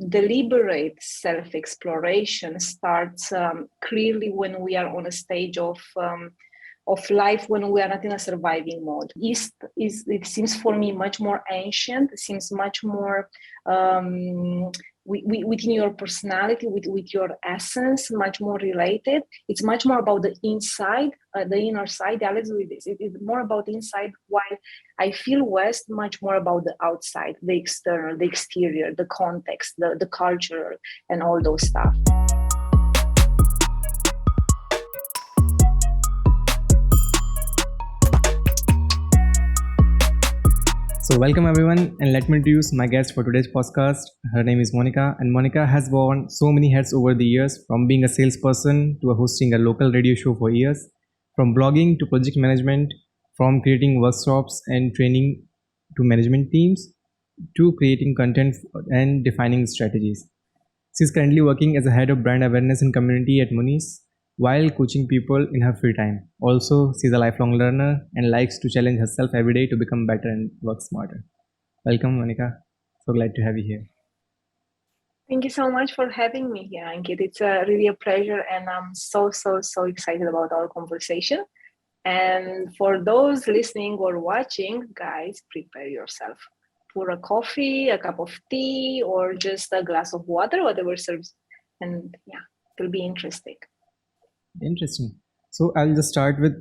deliberate self-exploration starts clearly when we are on a stage of life when we are not in a surviving mode. It seems for me much more ancient. It seems much more within your personality, with your essence, much more related. It's much more about the inside, the inner side. Yeah, let's do this. It is more about inside, while I feel West much more about the outside, the external, the exterior, the context, the cultural, and all those stuff. So welcome everyone, and let me introduce my guest for today's podcast. Her name is Monica, and Monica has worn so many hats over the years, from being a salesperson to hosting a local radio show for years, from blogging to project management, from creating workshops and training to management teams, to creating content and defining strategies. She's currently working as a head of brand awareness and community at Monese, while coaching people in her free time. Also, she's a lifelong learner and likes to challenge herself every day to become better and work smarter. Welcome, Monica. So glad to have you here. Thank you so much for having me here, Ankit. It's really a pleasure, and I'm so excited about our conversation. And for those listening or watching, guys, prepare yourself. Pour a coffee, a cup of tea, or just a glass of water, whatever serves. And yeah, it will be interesting. Interesting. So I'll just start with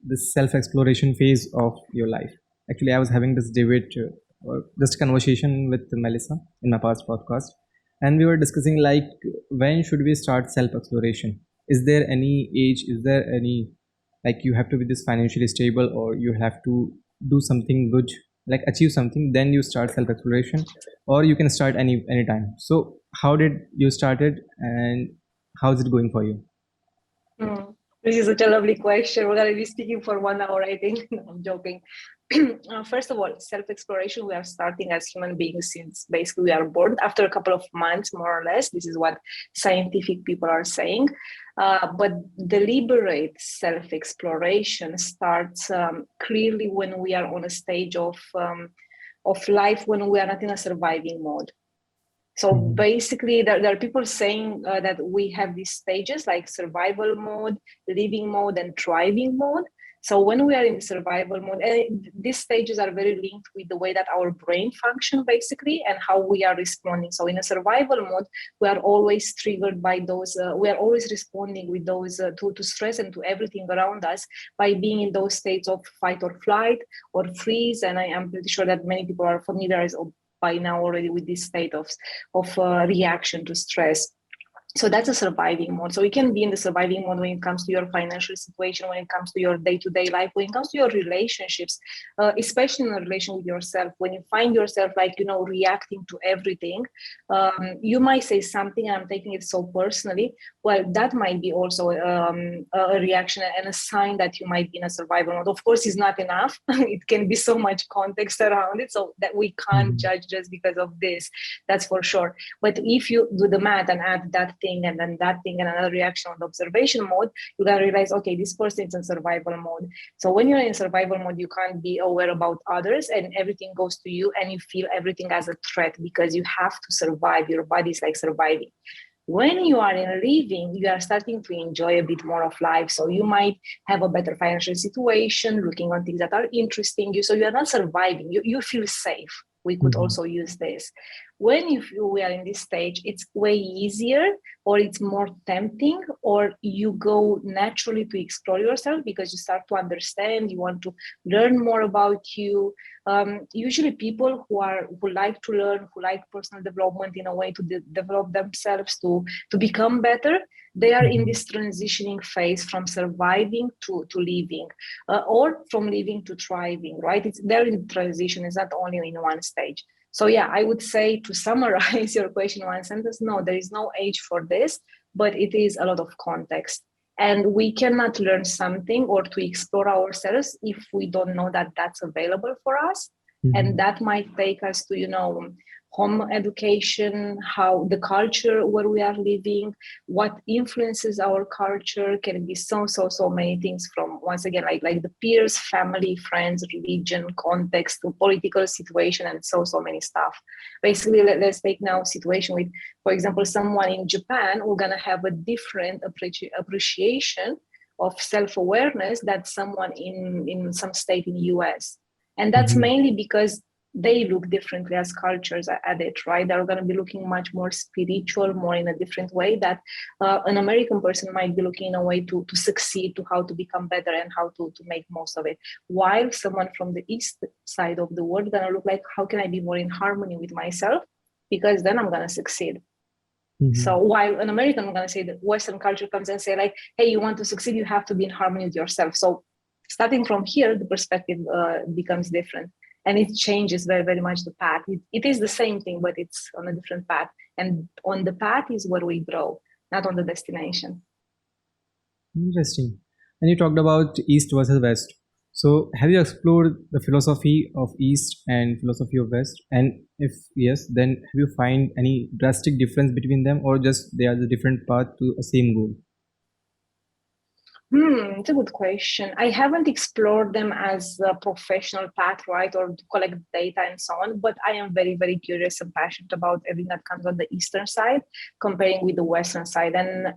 this self-exploration phase of your life. Actually, I was having this debate or just conversation with Melissa in my past podcast, and we were discussing like when should we start self-exploration? Is there any age? Is there any like you have to be this financially stable, or you have to do something good, like achieve something, then you start self-exploration, or you can start anytime. So how did you started, and how's it going for you? This is such a lovely question. We're going to be speaking for 1 hour, I think. No, I'm joking. First of all, self-exploration, we are starting as human beings since basically we are born. After a couple of months, more or less, this is what scientific people are saying. But deliberate self-exploration starts clearly when we are on a stage of life when we are not in a surviving mode. So basically, there are people saying that we have these stages like survival mode, living mode, and thriving mode. So when we are in the survival mode, these stages are very linked with the way that our brain function basically and how we are responding. So in a survival mode, we are always triggered by those, we are always responding with those to stress and to everything around us by being in those states of fight or flight or freeze. And I am pretty sure that many people are familiar by now already with this state of reaction to stress. So that's a surviving mode. So you can be in the surviving mode when it comes to your financial situation, when it comes to your day-to-day life, when it comes to your relationships, especially in a relation with yourself. When you find yourself reacting to everything, you might say something, and I'm taking it so personally. Well, that might be also a reaction and a sign that you might be in a survival mode. Of course, it's not enough. It can be so much context around it, so that we can't judge just because of this. That's for sure. But if you do the math and add that thing and then that thing and another reaction on the observation mode, you gotta realize, okay, this person is in survival mode. So when you're in survival mode, you can't be aware about others, and everything goes to you, and you feel everything as a threat because you have to survive. Your body's like surviving. When you are in living, you are starting to enjoy a bit more of life. So you might have a better financial situation, looking on things that are interesting you. So you are not surviving. You feel safe. We could also use this. When you feel we are in this stage, it's way easier, or it's more tempting, or you go naturally to explore yourself because you start to understand, you want to learn more about you. Usually people who like to learn, who like personal development in a way to develop themselves, to become better, they are in this transitioning phase from surviving to living, or from living to thriving, right? They're in transition. It's not only in one stage. So yeah, I would say, to summarize your question in one sentence, no, there is no age for this, but it is a lot of context. And we cannot learn something or to explore ourselves if we don't know that that's available for us. And that might take us to, home education, how the culture where we are living, what influences our culture can be so many things, from once again like the peers, family, friends, religion, context, political situation, and so many stuff. Basically, let's take now a situation with, for example, someone in Japan. We're gonna have a different appreciation of self-awareness that someone in some state in the US. And that's mainly because they look differently as cultures at it, right? They're going to be looking much more spiritual, more in a different way that an American person might be looking in a way to succeed, to how to become better and how to make most of it. While someone from the east side of the world going to look like, how can I be more in harmony with myself? Because then I'm going to succeed. So while an American, I'm going to say that Western culture comes and say like, hey, you want to succeed, you have to be in harmony with yourself. So starting from here, the perspective becomes different. And it changes very much the path. It is the same thing, but it's on a different path. And on the path is where we grow, not on the destination. Interesting. And you talked about East versus West. So have you explored the philosophy of East and philosophy of West? And if yes, then have you find any drastic difference between them, or just they are the different path to a same goal? It's a good question. I haven't explored them as a professional path, right, or to collect data and so on, but I am very curious and passionate about everything that comes on the Eastern side, comparing with the Western side. And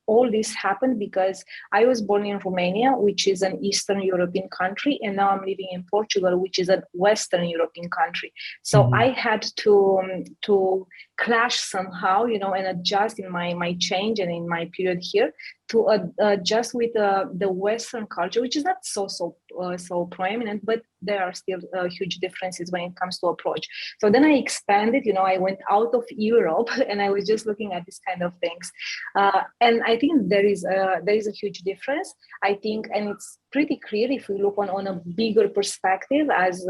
all this happened because I was born in Romania, which is an Eastern European country, and now I'm living in Portugal, which is a Western European country. So I had to clash somehow, and adjust in my change and in my period here to adjust with the Western culture, which is not so prominent, but there are still huge differences when it comes to approach. So then I expanded, I went out of Europe and I was just looking at these kind of things. And I think there is a huge difference, I think, and it's pretty clear if we look on a bigger perspective. As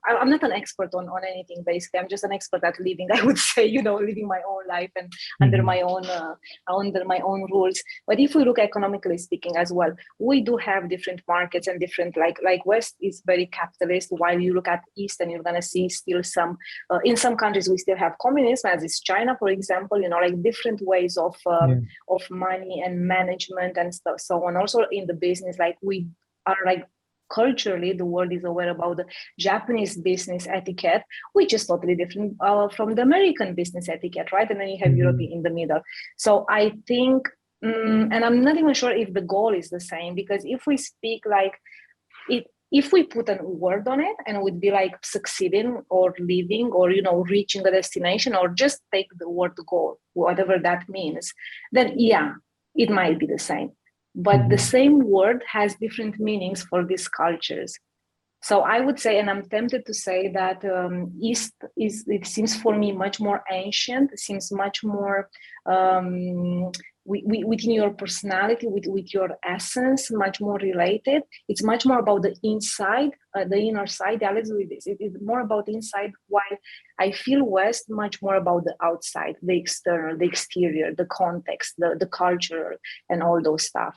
I'm not an expert on anything, basically. I'm just an expert at living, I would say, living my own life and under my own rules. But if we look economically speaking as well, we do have different markets and different, like West is very capitalist, while you look at East and you're going to see still some, in some countries we still have communism, as is China, for example, like different ways of money and management and stuff, so on. Also in the business, like we are like culturally, the world is aware about the Japanese business etiquette, which is totally different from the American business etiquette, right? And then you have Europe in the middle. So I think, and I'm not even sure if the goal is the same, because if we speak like it, if we put a word on it and it would be like succeeding or living or, reaching a destination, or just take the word goal, whatever that means, then yeah, it might be the same. But the same word has different meanings for these cultures. So I would say, and I'm tempted to say that East it seems for me much more ancient, it seems much more within your personality, with your essence, much more related. It's much more about the inside, the inner side. Yeah, let's do this. It is more about inside, while I feel West much more about the outside, the external, the exterior, the context, the culture, and all those stuff.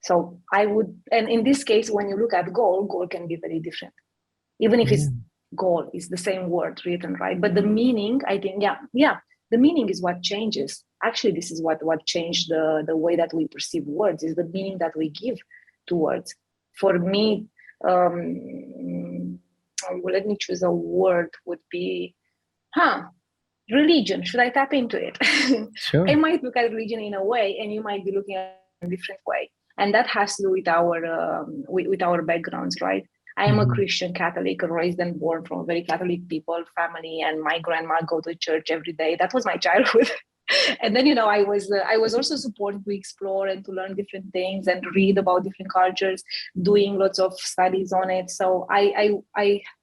So I would, and in this case, when you look at goal can be very different, even if it's goal is the same word written, right? But the meaning, I think, the meaning is what changes. Actually, this is what changed the way that we perceive words, is the meaning that we give to words. For me, let me choose a word, would be, religion. Should I tap into it? Sure. I might look at religion in a way, and you might be looking at it in a different way. And that has to do with our backgrounds, right? I am a Christian Catholic, raised and born from a very Catholic people family, and my grandma go to church every day. That was my childhood. And then I was also supported to explore and to learn different things and read about different cultures, doing lots of studies on it. So I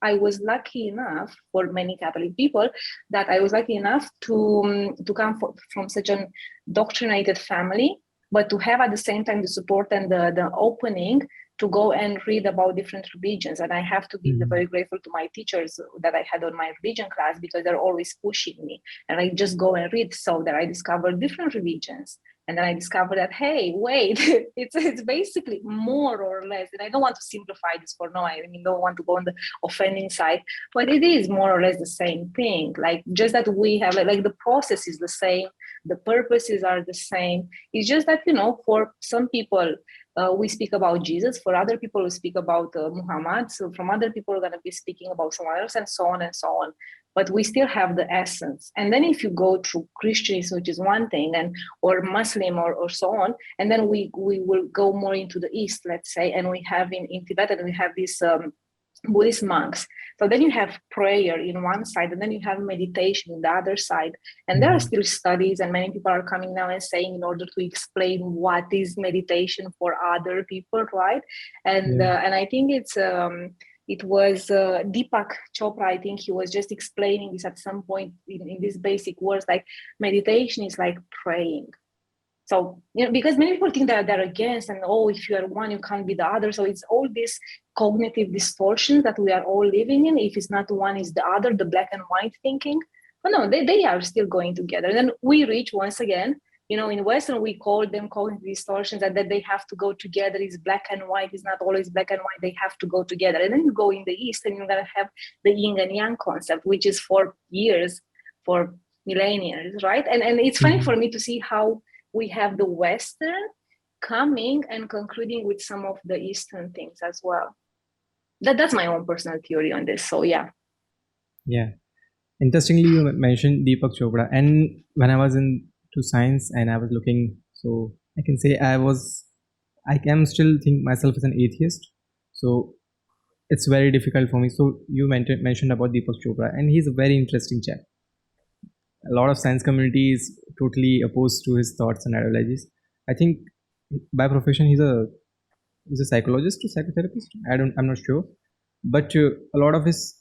was lucky enough, for many Catholic people, that I was lucky enough to come from such an doctrinated family, but to have at the same time the support and the opening to go and read about different religions. And I have to be very grateful to my teachers that I had on my religion class, because they're always pushing me. And I just go and read, so that I discover different religions And then I discovered that, hey, wait, it's basically more or less, and I don't want to simplify this for now. I mean, don't want to go on the offending side, but it is more or less the same thing. Like just that we have like the process is the same, the purposes are the same. It's just that, for some people, we speak about Jesus. For other people, we speak about Muhammad. So from other people, we're going to be speaking about someone else, and so on and so on. But we still have the essence. And then if you go to Christianism, which is one thing, or Muslim or so on, and then we will go more into the East, let's say, and we have in Tibet, and we have these Buddhist monks. So then you have prayer in one side, and then you have meditation in the other side. And there are still studies, and many people are coming now and saying, in order to explain what is meditation for other people, right? And I think it was Deepak Chopra, I think he was just explaining this at some point in these basic words, like meditation is like praying. So, because many people think that they're against, and if you are one, you can't be the other. So it's all this cognitive distortion that we are all living in. If it's not one, it's the other, the black and white thinking. But no, they are still going together. And then we reach once again, in Western, we call them cognitive distortions, and that they have to go together. It's black and white. It's not always black and white. They have to go together. And then you go in the East, and you're going to have the yin and yang concept, which is for years, for millennia, right? And it's funny for me to see how we have the Western coming and concluding with some of the Eastern things as well. That's my own personal theory on this. So yeah. Interestingly, you mentioned Deepak Chopra, and when I was into science and I was looking, so I can say I am still think myself as an atheist. So it's very difficult for me. So you mentioned about Deepak Chopra, and he's a very interesting chap. A lot of science community is totally opposed to his thoughts and ideologies. I think by profession he's a psychologist or psychotherapist. I'm not sure, but a lot of his,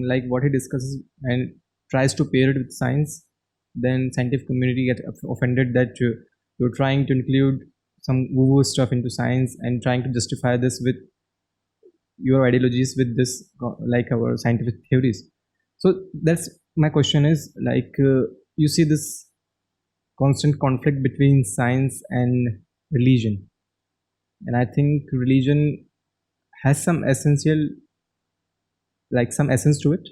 like what he discusses and tries to pair it with science, then scientific community get offended that you're trying to include some woo-woo stuff into science and trying to justify this with your ideologies with this, like our scientific theories. So that's my question is, like you see this constant conflict between science and religion, and I think religion has some essence to it,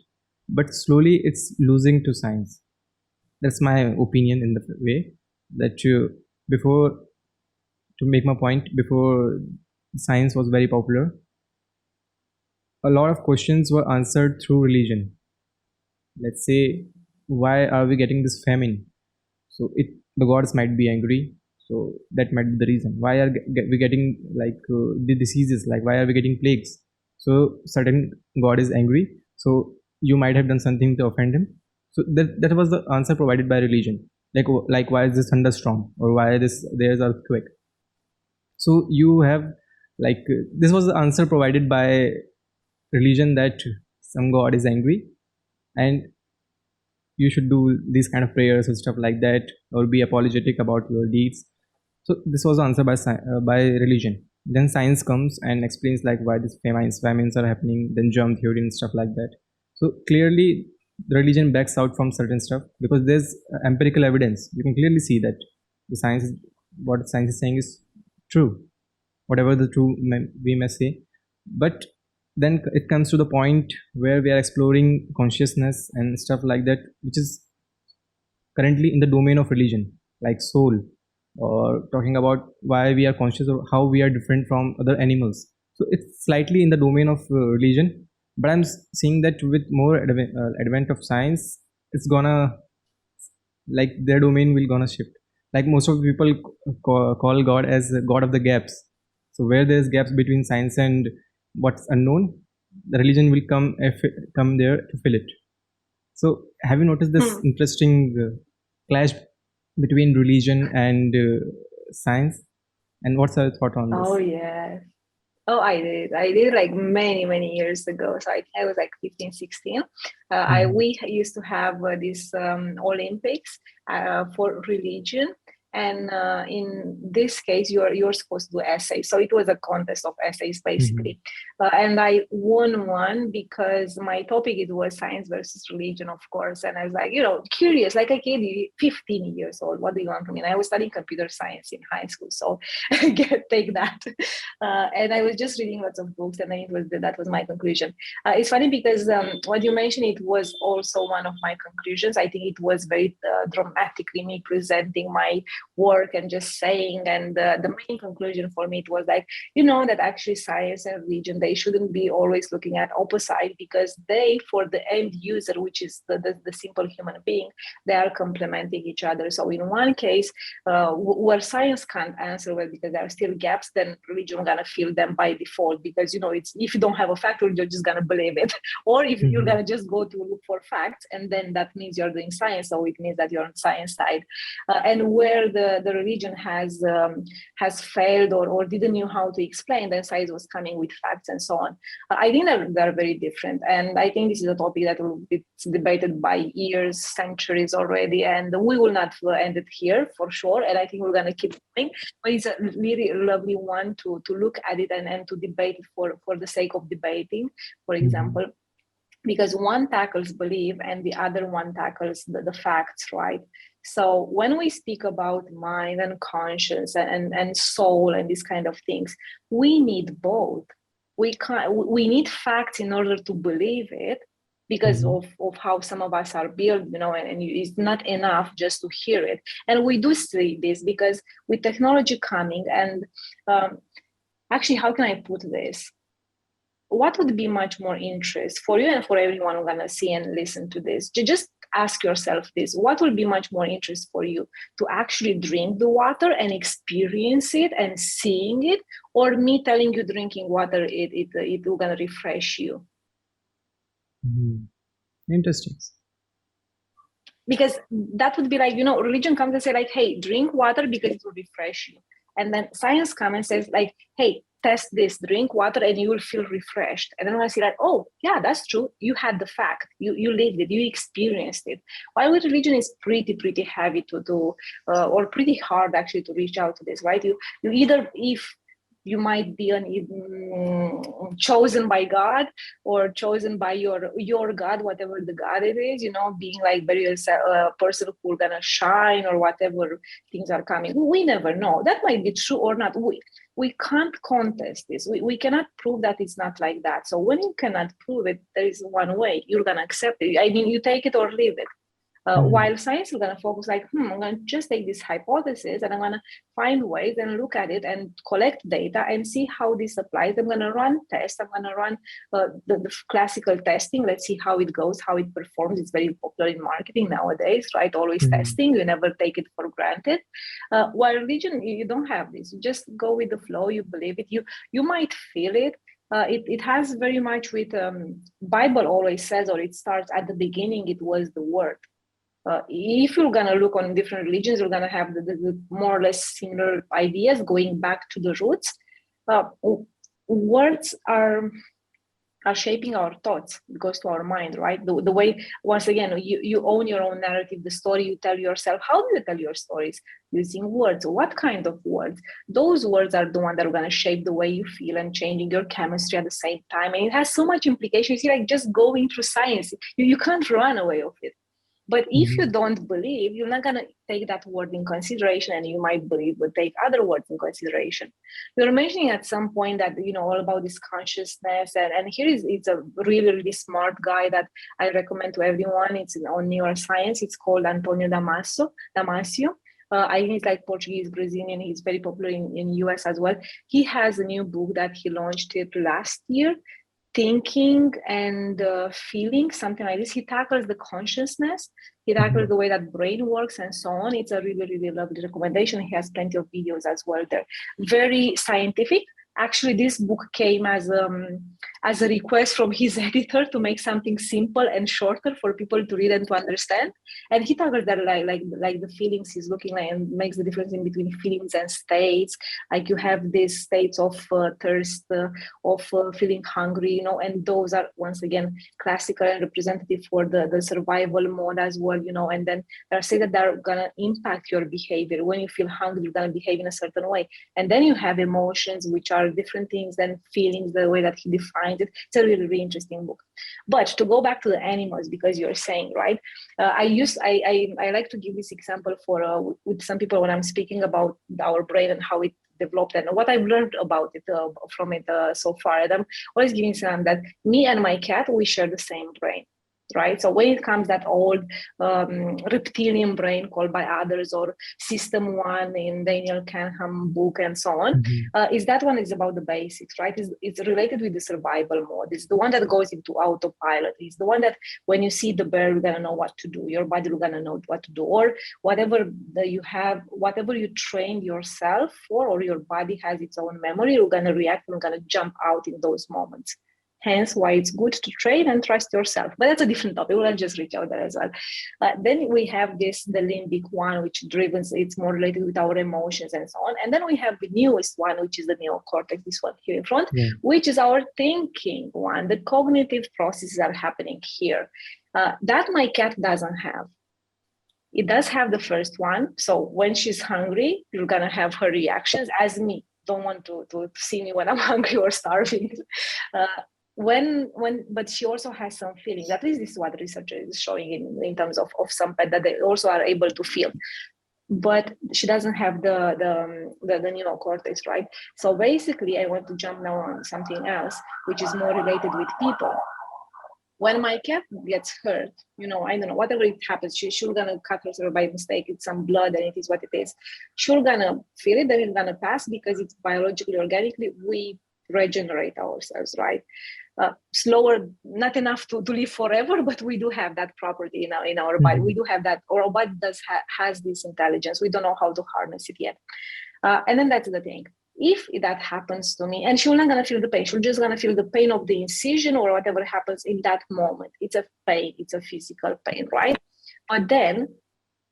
but slowly it's losing to science. That's my opinion in the way that before, to make my point, before science was very popular, a lot of questions were answered through religion. Let's say, why are we getting this famine? So the gods might be angry, so that might be the reason. Why are we getting the diseases? Like, why are we getting plagues? So certain god is angry, so you might have done something to offend him. So that was the answer provided by religion. Like why is this thunderstorm, or why there's earthquake? So you have this was the answer provided by religion, that some god is angry and you should do these kind of prayers and stuff like that, or be apologetic about your deeds. So this was answered by religion. Then science comes and explains like why these famines are happening, then germ theory and stuff like that. So clearly the religion backs out from certain stuff because there's empirical evidence. You can clearly see that what science is saying is true, whatever the true we may say. But then it comes to the point where we are exploring consciousness and stuff like that, which is currently in the domain of religion, like soul, or talking about why we are conscious of how we are different from other animals. So it's slightly in the domain of religion, but I'm seeing that with more advent of science, it's gonna, like, their domain will gonna shift. Like most of the people call God as the god of the gaps. So where there's gaps between science and what's unknown, the religion will come there to fill it. So have you noticed this interesting clash between religion and science? And what's your thought on this? Oh yeah. Oh, I did like many years ago. So I was like 15, 16. We used to have this Olympics for religion. And in this case, you're supposed to do essays. So it was a contest of essays, basically. And I won one because my topic, it was science versus religion, of course. And I was like, curious, like a kid, 15 years old, what do you want from me? And I was studying computer science in high school, so take that. And I was just reading lots of books, and then that was my conclusion. It's funny because what you mentioned, it was also one of my conclusions. I think it was very dramatically me presenting my work and just saying, and the main conclusion for me, it was like, that actually science and religion, they shouldn't be always looking at opposite, because they, for the end user, which is the simple human being, they are complementing each other. So in one case, where science can't answer well because there are still gaps, then religion gonna fill them by default, because it's, if you don't have a fact, you're just gonna believe it. Or if you're gonna just go to look for facts, and then that means you're doing science, so it means that you're on science side. And where the religion has failed or didn't know how to explain, then science was coming with facts and so on. I think that they're very different, and I think this is a topic that it's debated by years, centuries already, and we will not end it here for sure. And I think we're gonna keep going. But it's a really lovely one to look at it and to debate it for the sake of debating, for example. Because one tackles belief and the other one tackles the facts, right? So when we speak about mind and conscience and soul and these kind of things, we need both. We need facts in order to believe it, because of how some of us are built, and it's not enough just to hear it. And we do see this because with technology coming, and actually, how can I put this? What would be much more interest for you and for everyone who's gonna see and listen to this? Just ask yourself this: what will be much more interest for you, to actually drink the water and experience it and seeing it, or me telling you drinking water it will gonna refresh you? Interesting. Because that would be like, religion comes and say like, hey, drink water because it will refresh you. And then science comes and says like, hey, test this, drink water and you will feel refreshed. And then I see like, oh yeah, that's true. You had the fact, you lived it, you experienced it. While with religion is pretty heavy to do, or pretty hard actually to reach out to this, right? You either, if you might be chosen by God or chosen by your God, whatever the God it is, being like very person who's gonna shine or whatever things are coming. We never know. That might be true or not. We can't contest this. We cannot prove that it's not like that. So when you cannot prove it, there is one way. You're gonna accept it. I mean, you take it or leave it. While science is going to focus like, I'm going to just take this hypothesis and I'm going to find ways and look at it and collect data and see how this applies. I'm going to run tests. I'm going to run the classical testing. Let's see how it goes, how it performs. It's very popular in marketing nowadays, right? Always testing. You never take it for granted. While religion, you don't have this. You just go with the flow. You believe it. You might feel it. It has very much with Bible always says, or it starts at the beginning, it was the word. If you're going to look on different religions, you're going to have the more or less similar ideas going back to the roots. Words are shaping our thoughts. It goes to our mind, right? The way, once again, you own your own narrative, the story you tell yourself. How do you tell your stories? Using words. What kind of words? Those words are the ones that are going to shape the way you feel and changing your chemistry at the same time. And it has so much implication. You see, like just going through science, you can't run away of it. But if you don't believe, you're not going to take that word in consideration, and you might believe, but take other words in consideration. You were mentioning at some point that, all about this consciousness. And here it's a really, really smart guy that I recommend to everyone. It's on neuroscience. It's called Antonio Damasio. I think he's like Portuguese, Brazilian. He's very popular in US as well. He has a new book that he launched last year, Thinking and Feeling, something like this. He tackles the consciousness. He tackles the way that brain works and so on. It's a really, really lovely recommendation. He has plenty of videos as well there. Very scientific. Actually, this book came as as a request from his editor to make something simple and shorter for people to read and to understand. And he talks that like the feelings he's looking like, and makes the difference in between feelings and states. Like you have these states of thirst, of feeling hungry, and those are once again classical and representative for the survival mode as well, and then they're saying that they're gonna impact your behavior. When you feel hungry, you're gonna behave in a certain way. And then you have emotions, which are different things than feelings, the way that he defines it. It's a really, really interesting book. But to go back to the animals, because you're saying, right, I like to give this example for with some people when I'm speaking about our brain and how it developed and what I've learned about it from it so far. And I'm always giving some that me and my cat, we share the same brain. Right. So when it comes that old reptilian brain called by others, or system one in Daniel Kahneman book and so on, is that one is about the basics, right? It's related with the survival mode. It's the one that goes into autopilot. It's the one that when you see the bear, you're gonna know what to do. Your body will gonna know what to do, or whatever that you have, whatever you trained yourself for, or your body has its own memory, you're gonna react and gonna jump out in those moments. Hence why it's good to train and trust yourself. But that's a different topic. We'll just reach out there as well. Then we have the limbic one, which driven, it's more related with our emotions and so on. And then we have the newest one, which is the neocortex, this one here in front, which is our thinking one. The cognitive processes are happening here. That my cat doesn't have. It does have the first one. So when she's hungry, you're going to have her reactions as me. Don't want to see me when I'm hungry or starving. But she also has some feelings. At least this is what research is showing in terms of some pet, that they also are able to feel. But she doesn't have the neocortex, right? So basically, I want to jump now on something else, which is more related with people. When my cat gets hurt, I don't know, whatever it happens, she's gonna cut herself by mistake. It's some blood, and it is what it is. She's gonna feel it, then it's gonna pass, because it's biologically, organically, we regenerate ourselves, right? Slower, not enough to live forever, but we do have that property in our body. We do have that, or our body has this intelligence. We don't know how to harness it yet. And then that's the thing. If that happens to me, and she's not gonna feel the pain, she's just gonna feel the pain of the incision or whatever happens in that moment. It's a pain, it's a physical pain, right? But then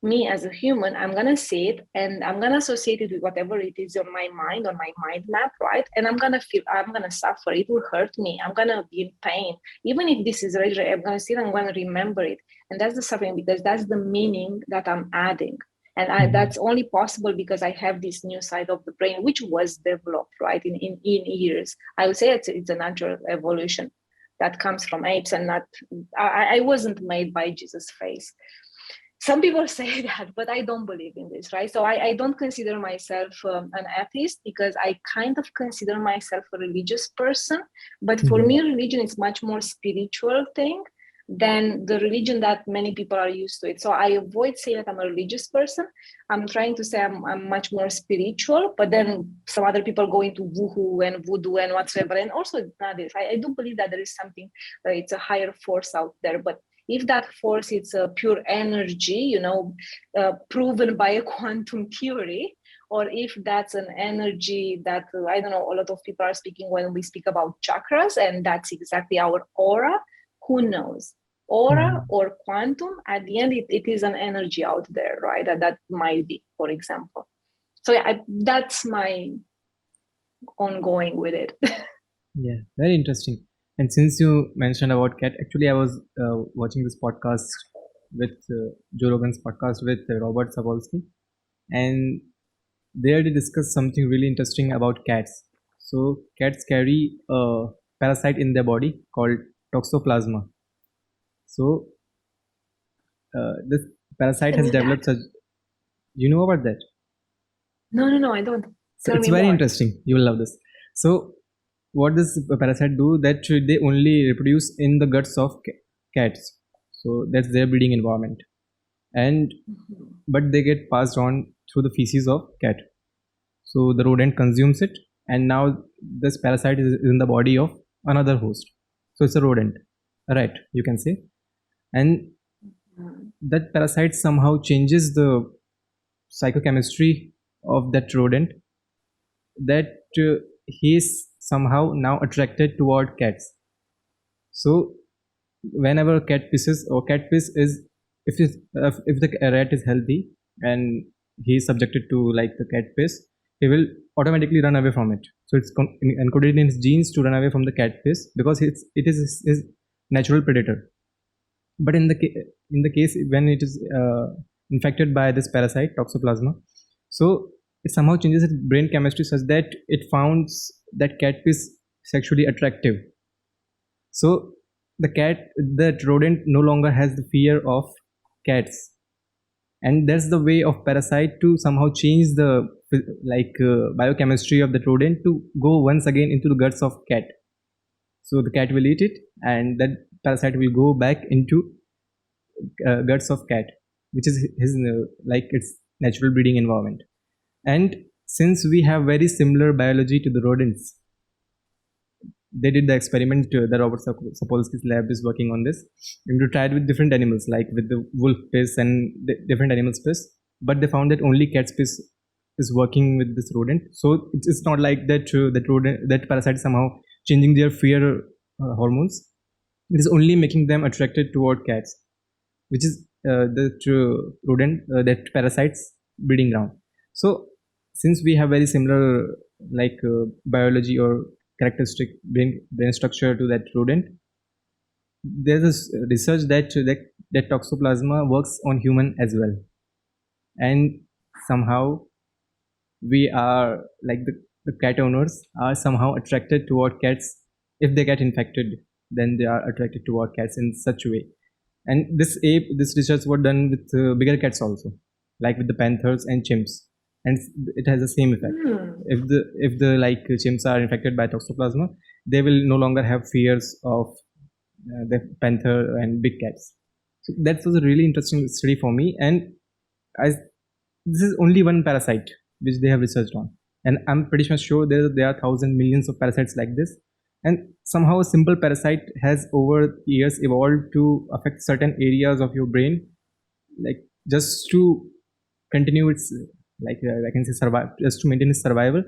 me as a human, I'm gonna see it and I'm gonna associate it with whatever it is on my mind, on my mind map, right? And I'm gonna suffer. It will hurt me. I'm gonna be in pain. Even if this is already, I'm gonna see it, I'm gonna remember it. And that's the suffering, because that's the meaning that I'm adding. And that's only possible because I have this new side of the brain, which was developed, right, in years. I would say it's a natural evolution that comes from apes, and not, I wasn't made by Jesus' face. Some people say that, but I don't believe in this, right? So I don't consider myself an atheist, because I kind of consider myself a religious person. But for me, religion is much more spiritual thing than the religion that many people are used to it. So I avoid saying that I'm a religious person. I'm trying to say I'm much more spiritual, but then some other people go into woohoo and voodoo and whatsoever. And also not this. I do believe that there is something, it's a higher force out there. But if that force is a pure energy, proven by a quantum theory, or if that's an energy that, I don't know, a lot of people are speaking when we speak about chakras, and that's exactly our aura, who knows? Aura or quantum, at the end, it is an energy out there, right? That might be, for example. So yeah, that's my ongoing with it. Yeah, very interesting. And since you mentioned about cat, actually I was watching this podcast with Joe Rogan's podcast with Robert Sapolsky, and there they discussed something really interesting about cats. So cats carry a parasite in their body called Toxoplasma. So this parasite has developed such. You know about that? No, I don't. So it's very interesting. You will love this. So what does parasite do? That they only reproduce in the guts of cats. So that's their breeding environment, and but they get passed on through the feces of cat. So the rodent consumes it, and now this parasite is in the body of another host. So it's a rodent, right? You can say, and that parasite somehow changes the psychochemistry of that rodent, that he is somehow now attracted toward cats. So whenever cat pisses or cat piss is, if the rat is healthy and he is subjected to like the cat piss, he will automatically run away from it. So it's encoded in his genes to run away from the cat piss because it is his natural predator. But in the case when it is infected by this parasite Toxoplasma, so it somehow changes its brain chemistry such that it finds that cat piss sexually attractive. So that rodent no longer has the fear of cats, and that's the way of parasite to somehow change the biochemistry of the rodent to go once again into the guts of cat. So the cat will eat it, and that parasite will go back into guts of cat, which is his like its natural breeding environment. And since we have very similar biology to the rodents, they did the experiment. The Robert Sapolsky's lab is working on this. And they tried with different animals, like with the wolf piss and different animals piss, but they found that only cat's piss is working with this rodent. So it's not like that that parasite is somehow changing their fear hormones. It is only making them attracted toward cats, which is the rodent that parasites breeding ground. So since we have very similar biology or characteristic brain structure to that rodent, there's this research that Toxoplasma works on human as well, and somehow we are like the cat owners are somehow attracted toward cats. If they get infected, then they are attracted toward cats in such a way. And this research was done with bigger cats also, like with the panthers and chimps, and it has the same effect. If the chimps are infected by Toxoplasma, they will no longer have fears of the panther and big cats. So that was a really interesting study for me, and I this is only one parasite which they have researched on, and I'm pretty much sure there are thousands, millions of parasites like this. And somehow a simple parasite has over years evolved to affect certain areas of your brain, like just to continue its I can say survive, just to maintain its survival.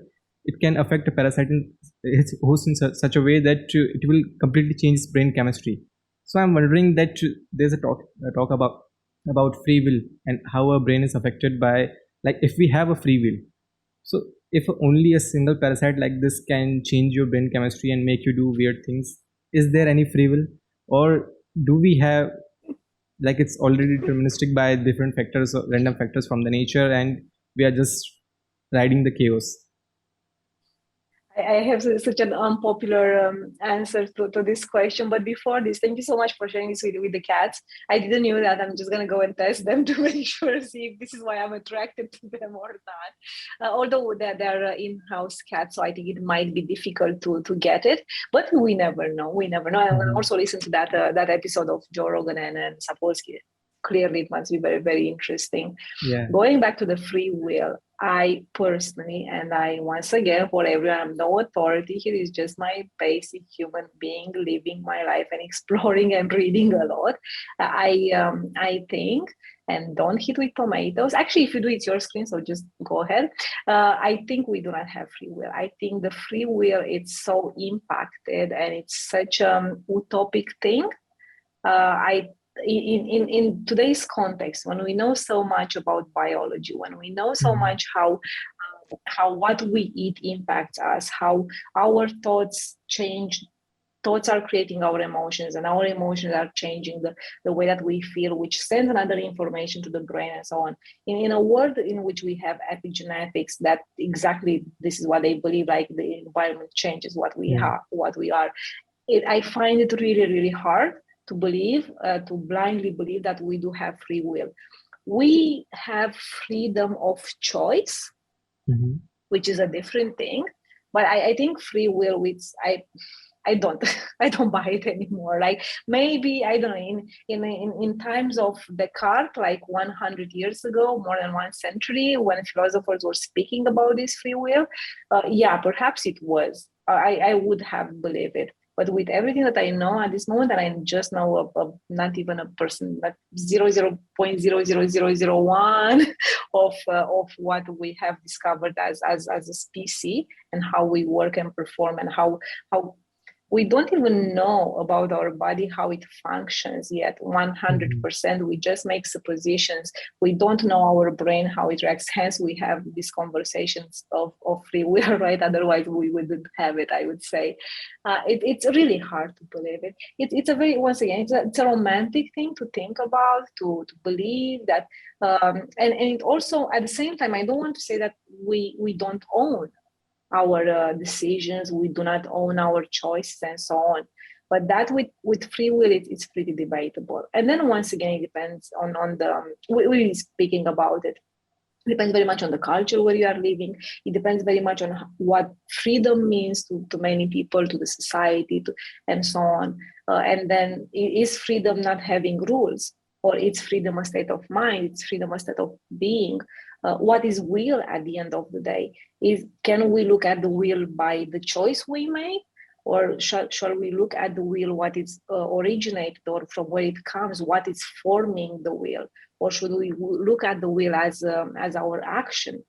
It can affect a parasite in its host in such a way that it will completely change its brain chemistry. So I'm wondering that there's a talk about free will and how our brain is affected by, like, if we have a free will. So if only a single parasite like this can change your brain chemistry and make you do weird things, is there any free will, or do we have, like, it's already deterministic by different factors or random factors from the nature, and we are just riding the chaos? I have such an unpopular answer to this question. But before this, thank you so much for sharing this with the cats. I didn't know that. I'm just going to go and test them to make sure, see if this is why I'm attracted to them or not. Although they're in-house cats, so I think it might be difficult to get it. But we never know. We never know. I'm going to also listen to that episode of Joe Rogan and Sapolsky. Clearly, it must be very, very interesting. Yeah. Going back to the free will, I personally, and I once again, for everyone, I'm no authority here, is just my basic human being living my life and exploring and reading a lot. I think, and don't hit with tomatoes. Actually, if you do, it's your screen, so just go ahead. I think we do not have free will. I think the free will, it's so impacted and it's such an utopic thing. In today's context, when we know so much about biology, when we know so much how what we eat impacts us, how our thoughts change, thoughts are creating our emotions, and our emotions are changing the way that we feel, which sends another information to the brain and so on. In a world in which we have epigenetics, that exactly this is what they believe, like the environment changes what we have, what we are. I find it really, really hard to believe, to blindly believe that we do have free will. We have freedom of choice, which is a different thing. But I think free will, which I don't I don't buy it anymore. Like, maybe, I don't know, in times of Descartes, like 100 years ago, more than 1 century, when philosophers were speaking about this free will, yeah, perhaps it was. I would have believed it. But with everything that I know at this moment, and I just know of not even a person, like 0.00001 of what we have discovered as a species, and how we work and perform, and how we don't even know about our body, how it functions yet 100%. We just make suppositions. We don't know our brain, how it reacts. Hence, we have these conversations of free will, right? Otherwise, we wouldn't have it, I would say. It's really hard to believe it. It's a very, once again, it's a romantic thing to think about, to believe that. And it also, at the same time, I don't want to say that we don't own our decisions, we do not own our choices and so on, but that with free will, it's pretty debatable. And then once again, it depends on the we speaking about it depends very much on the culture where you are living. It depends very much on what freedom means to many people, to the society, and so on. And then is freedom not having rules, or is freedom a state of mind? It's freedom a state of being. What is will at the end of the day? Is can we look at the will by the choice we make, or shall we look at the will what is originated, or from where it comes, what is forming the will? Or should we look at the will as our action,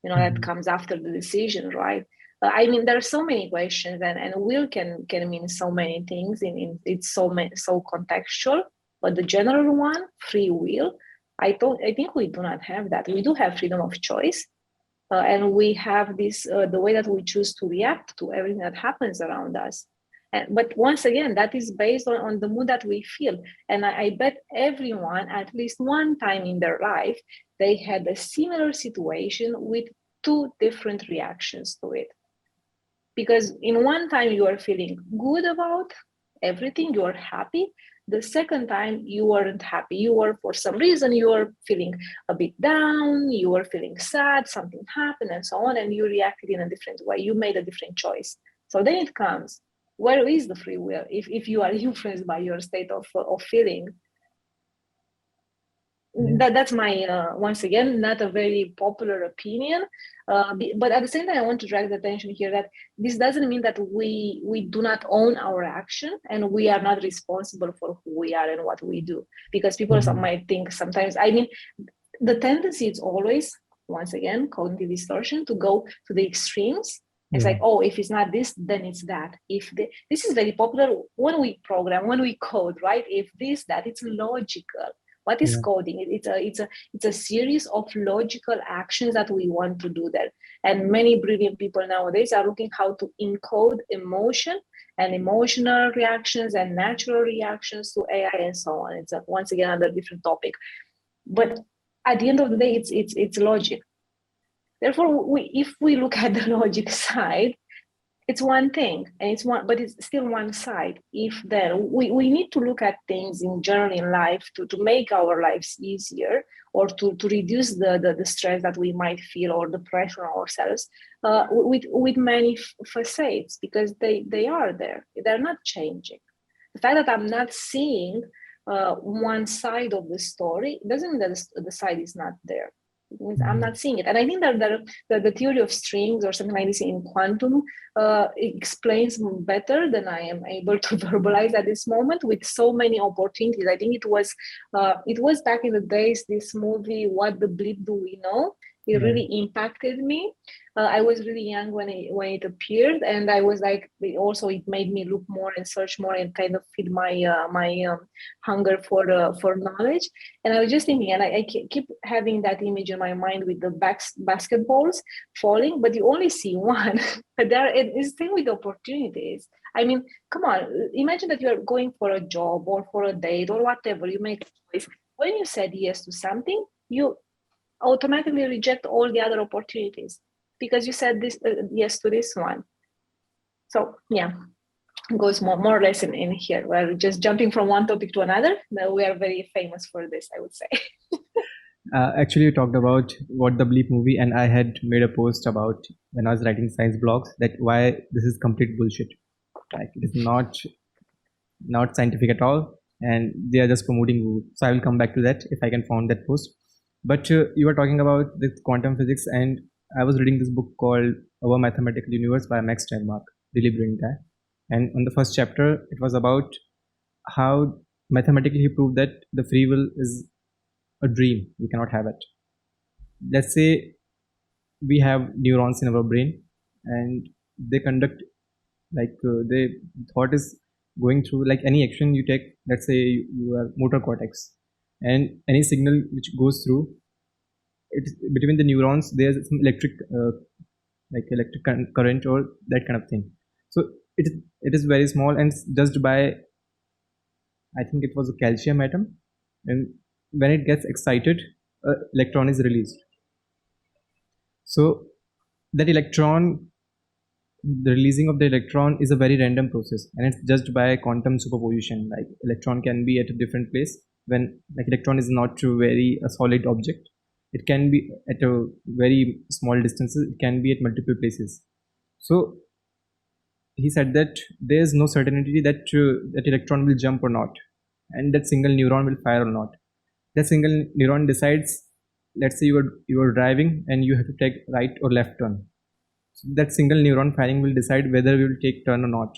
that comes after the decision, right? I mean, there are so many questions, and will can mean so many things. It's so contextual, but the general one, free will, I think we do not have that. We do have freedom of choice, and we have this the way that we choose to react to everything that happens around us. But once again, that is based on the mood that we feel. And I bet everyone, at least one time in their life, they had a similar situation with two different reactions to it. Because in one time you are feeling good about everything, you are happy. The second time you weren't happy. You were, for some reason, you were feeling a bit down, you were feeling sad, something happened, and so on, and you reacted in a different way. You made a different choice. So then it comes, where is the free will if you are influenced by your state of feeling? That's my once again, not a very popular opinion, but at the same time, I want to drag the attention here that this doesn't mean that we do not own our action and we are not responsible for who we are and what we do, because people might think sometimes, I mean, the tendency is always, once again, cognitive distortion, to go to the extremes. It's like, oh, if it's not this, then it's that. This is very popular when we program, when we code, right? If this, that, it's logical. What is coding? It's a series of logical actions that we want to do there. And many brilliant people nowadays are looking how to encode emotion and emotional reactions and natural reactions to AI and so on. It's once again another different topic. But at the end of the day, it's logic. Therefore, if we look at the logic side, it's one thing, and but it's still one side. If then we need to look at things in general in life to make our lives easier, or to reduce the stress that we might feel, or the pressure on ourselves, with many facets, because they are there. They're not changing. The fact that I'm not seeing one side of the story doesn't mean that the side is not there. It means I'm not seeing it. And I think that the theory of strings or something like this in quantum explains better than I am able to verbalize at this moment, with so many opportunities. I think it was back in the days, this movie, What the Bleep Do We Know? It really impacted me. I was really young when it appeared, and I was like, also it made me look more and search more and kind of feed my hunger for knowledge. And I was just thinking, and I keep having that image in my mind with the basketballs falling, but you only see one. But it's the thing with opportunities. I mean, come on, imagine that you are going for a job or for a date or whatever. You make a choice. When you said yes to something, you automatically reject all the other opportunities because you said this yes to this one. So yeah, it goes more or less in here. We're just jumping from one topic to another. We are very famous for this, I would say. Actually, you talked about What the Bleep movie, and I had made a post about, when I was writing science blogs, that why this is complete bullshit. Like, it is not scientific at all, and they are just promoting woo. So I will come back to that if I can find that post. But you were talking about this quantum physics, and I was reading this book called Our Mathematical Universe by Max Steinmark, really brilliant guy. And on the first chapter, it was about how mathematically he proved that the free will is a dream. You cannot have it. Let's say we have neurons in our brain, and they conduct Like the thought is going through, like any action you take, let's say you are motor cortex, and any signal which goes through it between the neurons, there's some electric like electric current or that kind of thing. So it is very small, and just by, I think it was a calcium atom, and when it gets excited, electron is released. So that electron, the releasing of the electron is a very random process, and it's just by quantum superposition. Like electron can be at a different place when, like, electron is not very a solid object. It can be at a very small distances. It can be at multiple places. So he said that there's no certainty that that electron will jump or not, and that single neuron will fire or not. That single neuron decides. Let's say you are driving and you have to take right or left turn. So that single neuron firing will decide whether we will take turn or not,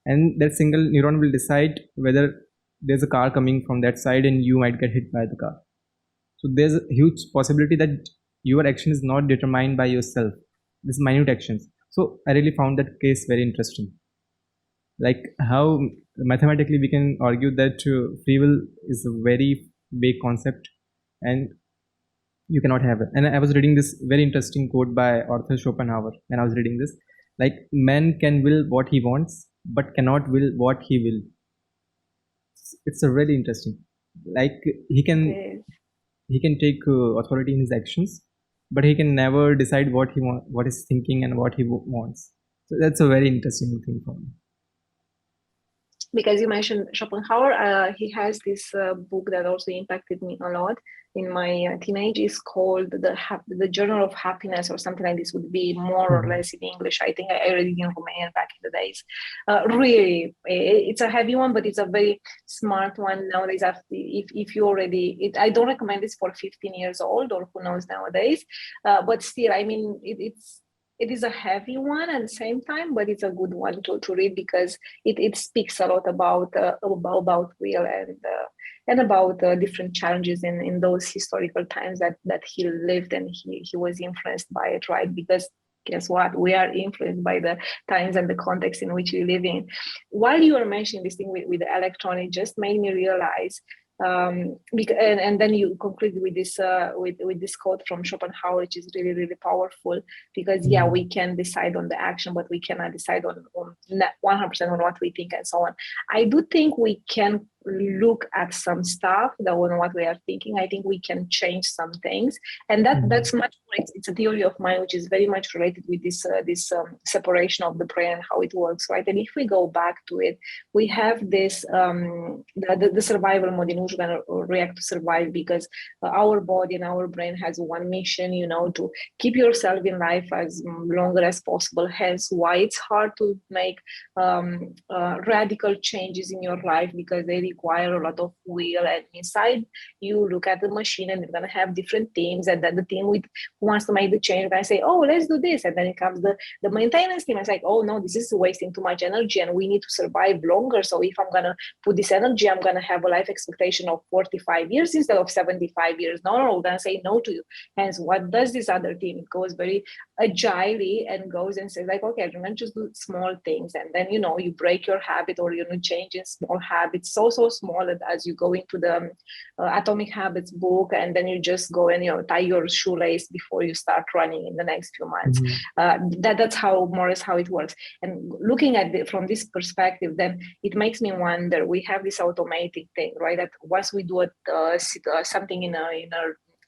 and that single neuron will decide whether there's a car coming from that side and you might get hit by the car. So there's a huge possibility that your action is not determined by yourself. These minute actions. So I really found that case very interesting. Like how mathematically we can argue that free will is a very vague concept, and you cannot have it. And I was reading this very interesting quote by Arthur Schopenhauer when I was reading this. Like, man can will what he wants, but cannot will what he will. It's a really interesting. Like Yes. he can take authority in his actions, but he can never decide what he want, what he's thinking, and what he wants. So that's a very interesting thing for me. Because you mentioned Schopenhauer, he has this book that also impacted me a lot in my teenage. It's called the Journal of Happiness, or something like this. Would be more or less in English. I think I read it in Romanian back in the days. Really, it's a heavy one, but it's a very smart one nowadays. If you already, I don't recommend this for 15 years old or who knows nowadays, but still, I mean, it is a heavy one at the same time, but it's a good one to read, because it speaks a lot about will and about different challenges in those historical times that he lived, and he was influenced by it, right? Because guess what? We are influenced by the times and the context in which we live in. While you were mentioning this thing with the electron, it just made me realize, and then you conclude with this with this quote from Schopenhauer, which is really, really powerful, because yeah, we can decide on the action, but we cannot decide on 100% on what we think and so on. I do think we can look at some stuff that on what we are thinking. I think we can change some things, and that's much more, it's a theory of mine which is very much related with this separation of the brain and how it works, right? And if we go back to it, we have this the survival mode in which we're going to react to survive, because our body and our brain has one mission, to keep yourself in life as longer as possible. Hence why it's hard to make radical changes in your life, because they require a lot of will. And inside, you look at the machine and you're going to have different teams, and then the team who wants to make the change can say, oh, let's do this, and then it comes the maintenance team. It's like, oh no, this is wasting too much energy and we need to survive longer. So if I'm going to put this energy, I'm going to have a life expectation of 45 years instead of 75 years. No, we're going to say no to you. Hence, what does this other team? It goes very agilely and goes and says like, okay, remember, just do small things, and then you break your habit, or change in small habits, so small that as you go into the Atomic Habits book, and then you just go and tie your shoelace before you start running in the next few months. That's how more is how it works. And looking at it from this perspective, then it makes me wonder. We have this automatic thing, right? That once we do something in a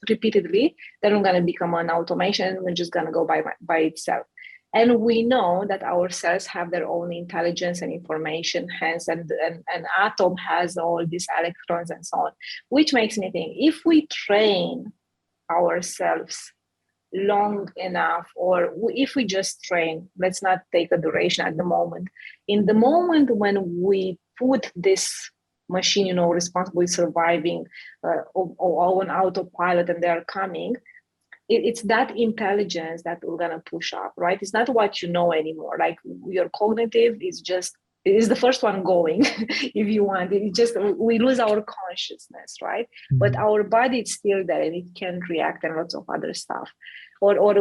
repeatedly, then we're going to become an automation, and we're just going to go by itself. And we know that our cells have their own intelligence and information, hence, and an atom has all these electrons and so on, which makes me think, if we train ourselves long enough, or if we just train, let's not take a duration at the moment. In the moment when we put this machine, responsible for surviving on autopilot, and they're coming, it's that intelligence that we're going to push up, right? It's not what you know anymore. Like, your cognitive is just is the first one going. If you want, it just, we lose our consciousness, right? But our body is still there and it can react and lots of other stuff. Or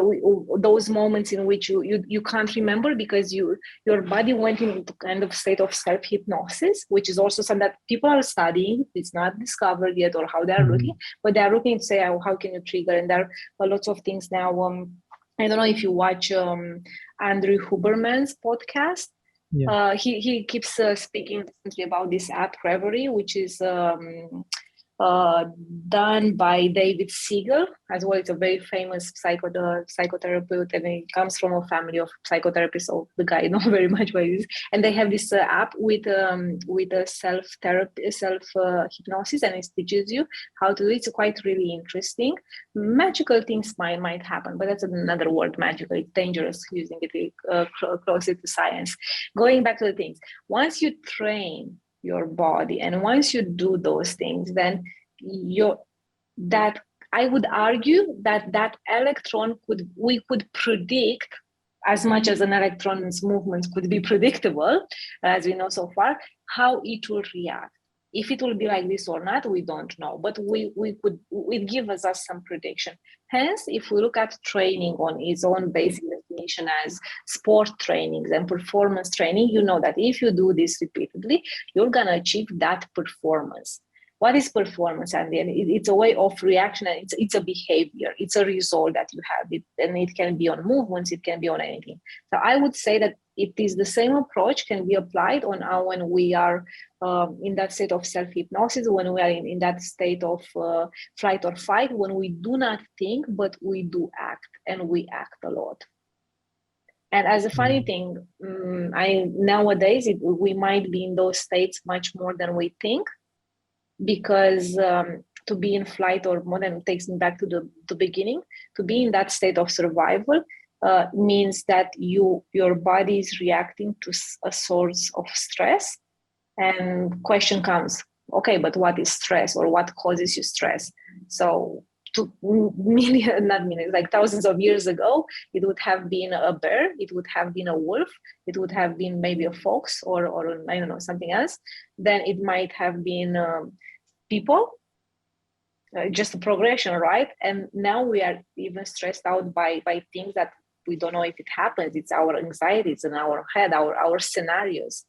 those moments in which you can't remember because your body went into kind of state of self-hypnosis, which is also something that people are studying. It's not discovered yet, or how they're looking, but they're looking to say, how can you trigger? And there are lots of things now. I don't know if you watch Andrew Huberman's podcast. Yeah. He keeps speaking about this app Reverie, which is done by David Siegel as well. It's a very famous psychotherapist, and he comes from a family of psychotherapists. So the guy knows very much what it is. And they have this app with a self therapy, self hypnosis, and it teaches you how to do it. It's quite really interesting. Magical things might happen, but that's another word. Magical. It's dangerous using it closer to science. Going back to the things, once you train your body, and once you do those things, then that I would argue that electron we could predict as much as an electron's movements could be predictable, as we know so far, how it will react. If it will be like this or not, we don't know, but it gives us some prediction. Hence, if we look at training on its own basic definition as sport trainings and performance training, you know that if you do this repeatedly, you're going to achieve that performance. What is performance? And then it's a way of reaction, and it's a behavior. It's a result that you have, and it can be on movements, it can be on anything. So I would say that it is the same approach can be applied on when we are in that state of self-hypnosis, when we are in that state of flight or fight, when we do not think, but we do act, and we act a lot. And as a funny thing, nowadays we might be in those states much more than we think, because to be in flight, or more than takes me back to the beginning, to be in that state of survival means that your body is reacting to a source of stress. And question comes, okay, but what is stress, or what causes you stress? So like thousands of years ago, it would have been a bear, it would have been a wolf, it would have been maybe a fox, or I don't know, something else. Then it might have been people, just a progression, right? And now we are even stressed out by things that we don't know if it happens. It's our anxieties in our head, our scenarios.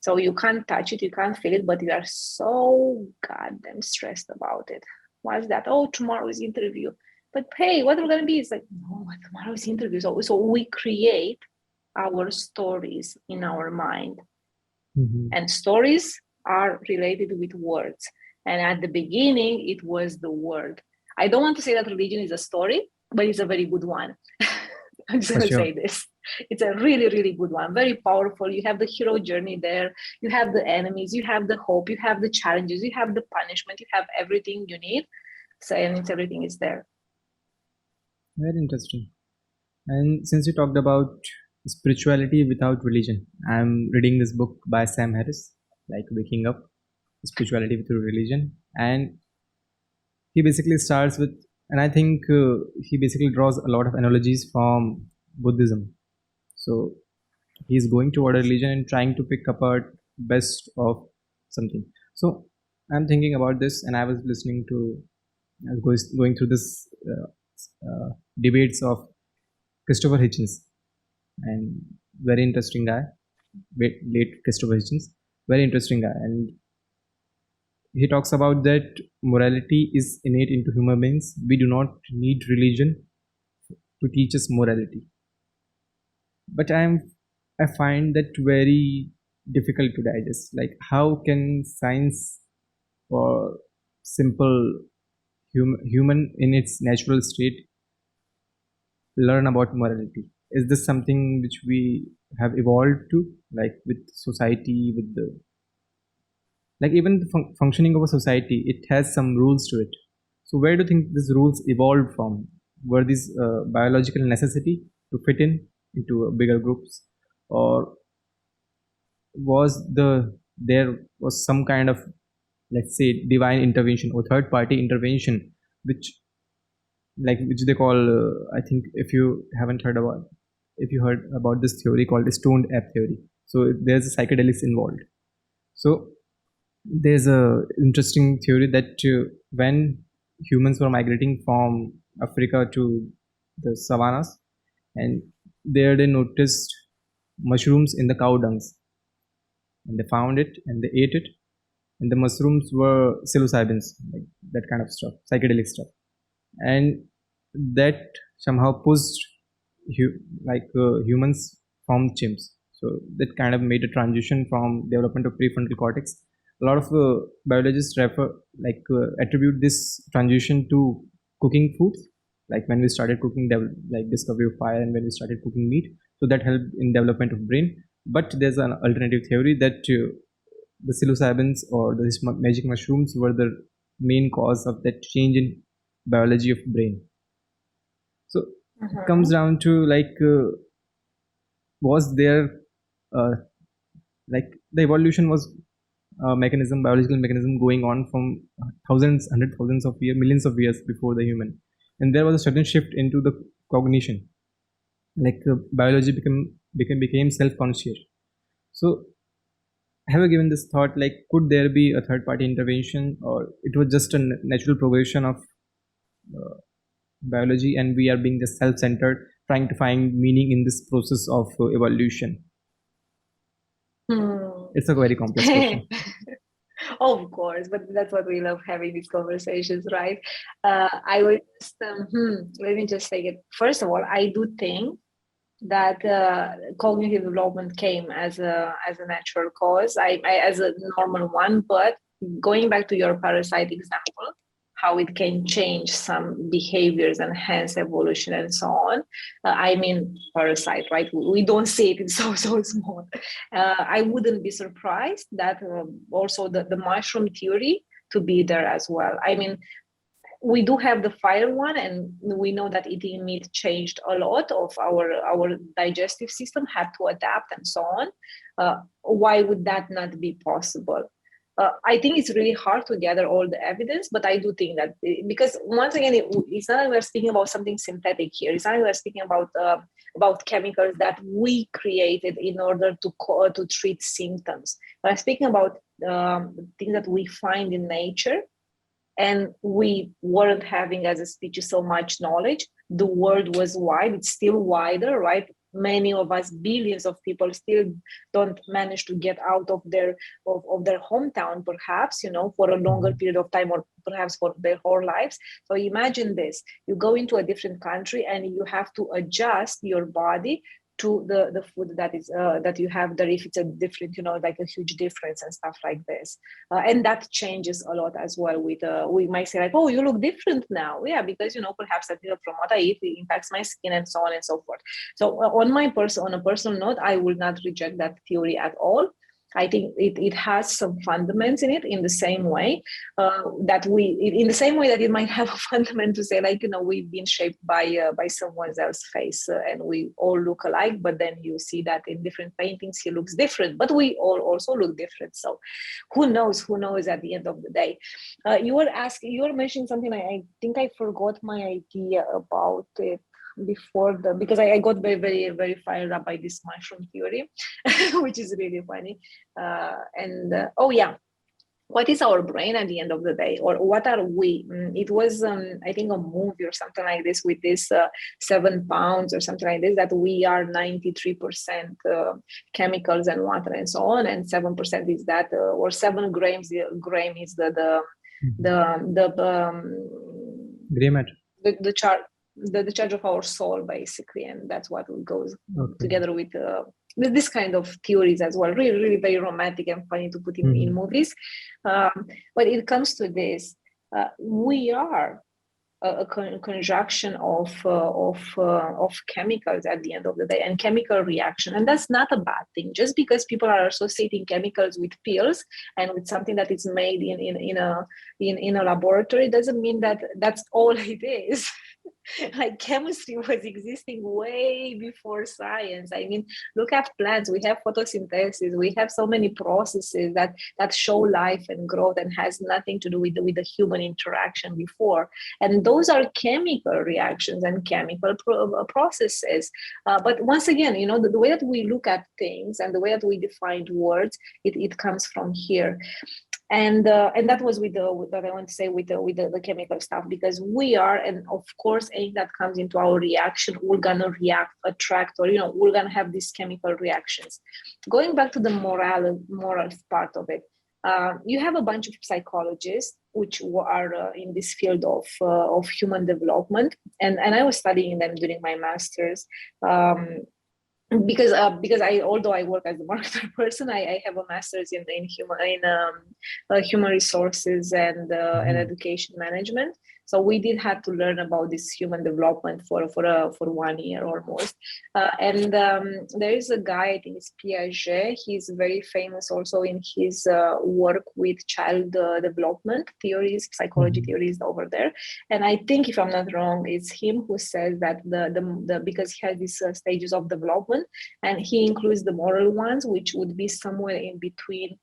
So you can't touch it, you can't feel it, but you are so goddamn stressed about it. What's that? Oh, tomorrow's interview. But hey, what we're gonna be? It's like, no, tomorrow's interview. So we create our stories in our mind. And stories are related with words. And at the beginning, it was the word. I don't want to say that religion is a story, but it's a very good one. I'm just going to say this. It's a really, really good one. Very powerful. You have the hero journey there. You have the enemies. You have the hope. You have the challenges. You have the punishment. You have everything you need. So, and everything is there. Very interesting. And since you talked about spirituality without religion, I'm reading this book by Sam Harris, like Waking Up, Spirituality Without Religion. And he basically starts with, and I think he basically draws a lot of analogies from Buddhism. So he's going toward a religion and trying to pick apart best of something. So I'm thinking about this, and I was listening to, I was going through this debates of Christopher Hitchens, and very interesting guy, late Christopher Hitchens, very interesting guy. And he talks about that morality is innate into human beings. We do not need religion to teach us morality. But I find that very difficult to digest. Like, how can science or simple human in its natural state learn about morality? Is this something which we have evolved to, like with society, with the, like even the functioning of a society, it has some rules to it. So where do you think these rules evolved from? Were these biological necessity to fit into bigger groups, or there was some kind of, let's say, divine intervention or third party intervention, which they call, I think, if you heard about this theory called the stoned ape theory. So there's a psychedelics involved. So there's a interesting theory that when humans were migrating from Africa to the savannas, and there they noticed mushrooms in the cow dungs, and they found it and they ate it, and the mushrooms were psilocybins, like that kind of stuff, psychedelic stuff, and that somehow pushed humans from chimps. So that kind of made a transition from development of prefrontal cortex. A lot of biologists attribute this transition to cooking foods, like when we started cooking, like discovery of fire, and when we started cooking meat. So that helped in development of brain. But there's an alternative theory that the psilocybins or the magic mushrooms were the main cause of that change in biology of brain. So it comes down to was there like the evolution was a mechanism, biological mechanism going on from thousands, hundred thousands of years, millions of years before the human, and there was a sudden shift into the cognition, like biology became self-conscious. So have you given this thought, like could there be a third party intervention, or it was just a natural progression of biology, and we are being just self-centered, trying to find meaning in this process of evolution? It's a very complex question. Of course, but that's what we love, having these conversations, right? I would just, let me just say it. First of all, I do think that cognitive development came as a natural cause, I as a normal one. But going back to your parasite example, how it can change some behaviors and hence evolution and so on. I mean, parasite, right? We don't see it, it's so small. I wouldn't be surprised that also the mushroom theory to be there as well. I mean, we do have the fire one, and we know that eating meat changed a lot of our digestive system, had to adapt and so on. Why would that not be possible? I think it's really hard to gather all the evidence, but I do think that because once again, it's not like we're speaking about something synthetic here. It's not like we're speaking about chemicals that we created in order to treat symptoms. We're speaking about things that we find in nature, and we weren't having as a species so much knowledge. The world was wide, it's still wider, right? Many of us, billions of people, still don't manage to get out of their hometown, perhaps, for a longer period of time, or perhaps for their whole lives. So imagine this: you go into a different country and you have to adjust your body to the food that you have there, if it's a different, like a huge difference and stuff like this. And that changes a lot as well. We might say like, oh, you look different now. Yeah, because perhaps that from what I eat, it impacts my skin and so on and so forth. So on a personal note, I will not reject that theory at all. I think it has some fundaments in it, in the same way in the same way that it might have a fundament to say, like, we've been shaped by someone else's face, and we all look alike, but then you see that in different paintings he looks different, but we all also look different. So who knows at the end of the day. You were mentioning something. I think I forgot my idea about it before because I got very, very, very fired up by this mushroom theory, which is really funny. Oh yeah, what is our brain at the end of the day, or what are we? It was I think a movie or something like this, with this 7 pounds or something like this, that we are 93% chemicals and water and so on, and 7% is that, or 7 grams. Gram is the Gray matter. The chart. The charge of our soul, basically, and that's what goes together with this kind of theories as well. Really, really very romantic and funny to put in movies. But it comes to this: we are a conjunction of chemicals at the end of the day, and chemical reaction, and that's not a bad thing. Just because people are associating chemicals with pills and with something that is made in a laboratory doesn't mean that that's all it is. Like chemistry was existing way before science. I mean, look at plants. We have photosynthesis. We have so many processes that show life and growth and has nothing to do with the human interaction before. And those are chemical reactions and chemical processes. But once again, the way that we look at things and the way that we define words, it comes from here. And that was with what I want to say with the chemical stuff, because we are, and of course anything that comes into our reaction, we're gonna react, attract, or we're gonna have these chemical reactions. Going back to the moral part of it, you have a bunch of psychologists which are in this field of human development, and I was studying them during my master's. Because I, although I work as a marketer person, I have a master's in human resources and education management. So we did have to learn about this human development for 1 year almost. And there is a guy, I think it's Piaget. He's very famous also in his work with child development theories, psychology theories over there. And I think, if I'm not wrong, it's him who says that the because he has these stages of development, and he includes the moral ones, which would be somewhere in between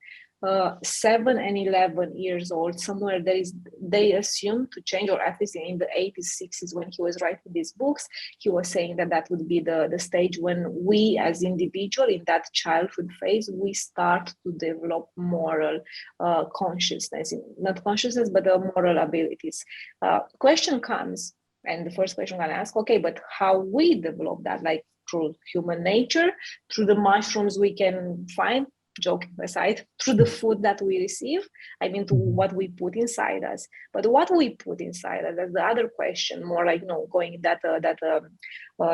7 and 11 years old. Somewhere they assume to change, or at least in the 80s, 60s, when he was writing these books, he was saying that would be the stage when we as individual in that childhood phase, we start to develop moral consciousness, not consciousness, but the moral abilities. Question comes, and the first question I'm gonna ask, okay, but how we develop that, like through human nature, through the mushrooms we can find, joking aside, through the food that we receive, I mean, to what we put inside us. But what we put inside us, that's the other question, more like, going that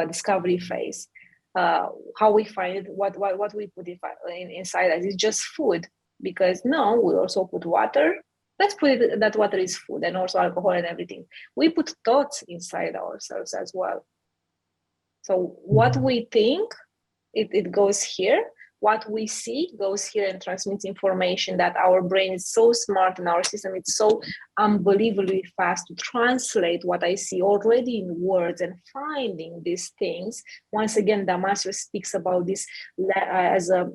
discovery phase. How we find it, what we put inside us is just food, because no, we also put water. Let's put it that water is food, and also alcohol and everything. We put thoughts inside ourselves as well. So what we think, it goes here. What we see goes here and transmits information that our brain is so smart, and our system is so unbelievably fast to translate what I see already in words and finding these things. Once again, Damasio speaks about this as a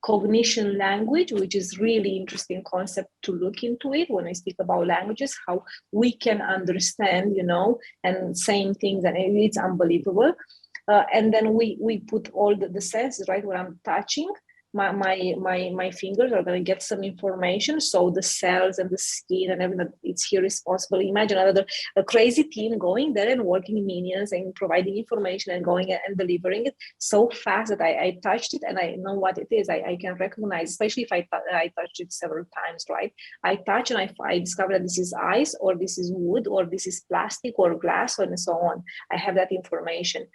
cognition language, which is really interesting concept to look into it when I speak about languages, how we can understand, and saying things, and it's unbelievable. And then we put all the senses, right? When I'm touching, my fingers are going to get some information. So the cells and the skin and everything, it's here responsible. Imagine a crazy team going there and working minions and providing information and going and delivering it so fast that I touched it and I know what it is. I can recognize, especially if I touched it several times, right? I touch and I discover that this is ice, or this is wood, or this is plastic or glass, and so on. I have that information.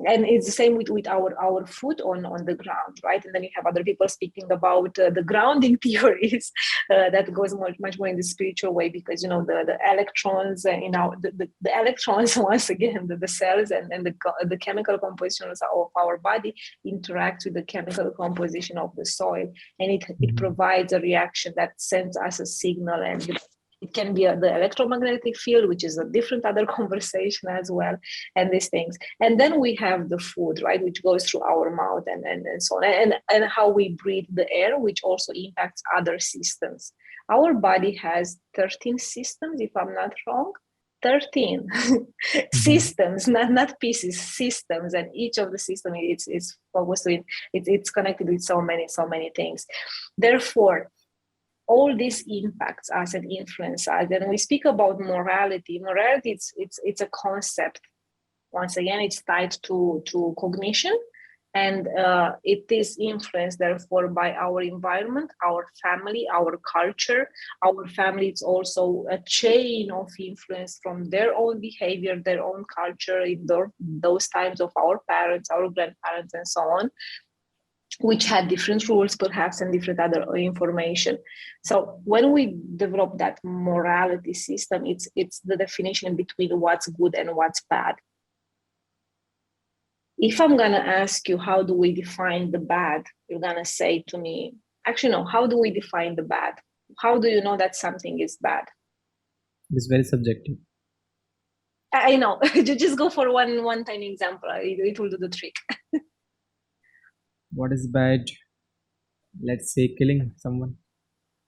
And it's the same with our foot on the ground, right? And then you have other people speaking about the grounding theories that goes much more in the spiritual way, because the electrons the electrons, once again, the cells and the chemical compositions of our body interact with the chemical composition of the soil, and it provides a reaction that sends us a signal. And it can be the electromagnetic field, which is a different other conversation as well, and these things. And then we have the food, right, which goes through our mouth and so on, and how we breathe the air, which also impacts other systems. Our body has 13 systems, if I'm not wrong. 13 systems, not pieces, systems, and each of the system it's focused in, it's connected with so many things. Therefore, all this impacts us and influence us. And we speak about morality. Morality, it's a concept. Once again, it's tied to cognition, and it is influenced, therefore, by our environment, our family, our culture. Our family is also a chain of influence from their own behavior, their own culture, in those times of our parents, our grandparents, and so on, which had different rules perhaps and different other information. So when we develop that morality system, it's the definition between what's good and what's bad. If I'm gonna ask you, how do we define the bad? You're gonna say to me, actually, no, how do we define the bad? How do you know that something is bad? It's very subjective. I know. Just go for one tiny example. It will do the trick. What is bad? Let's say killing someone.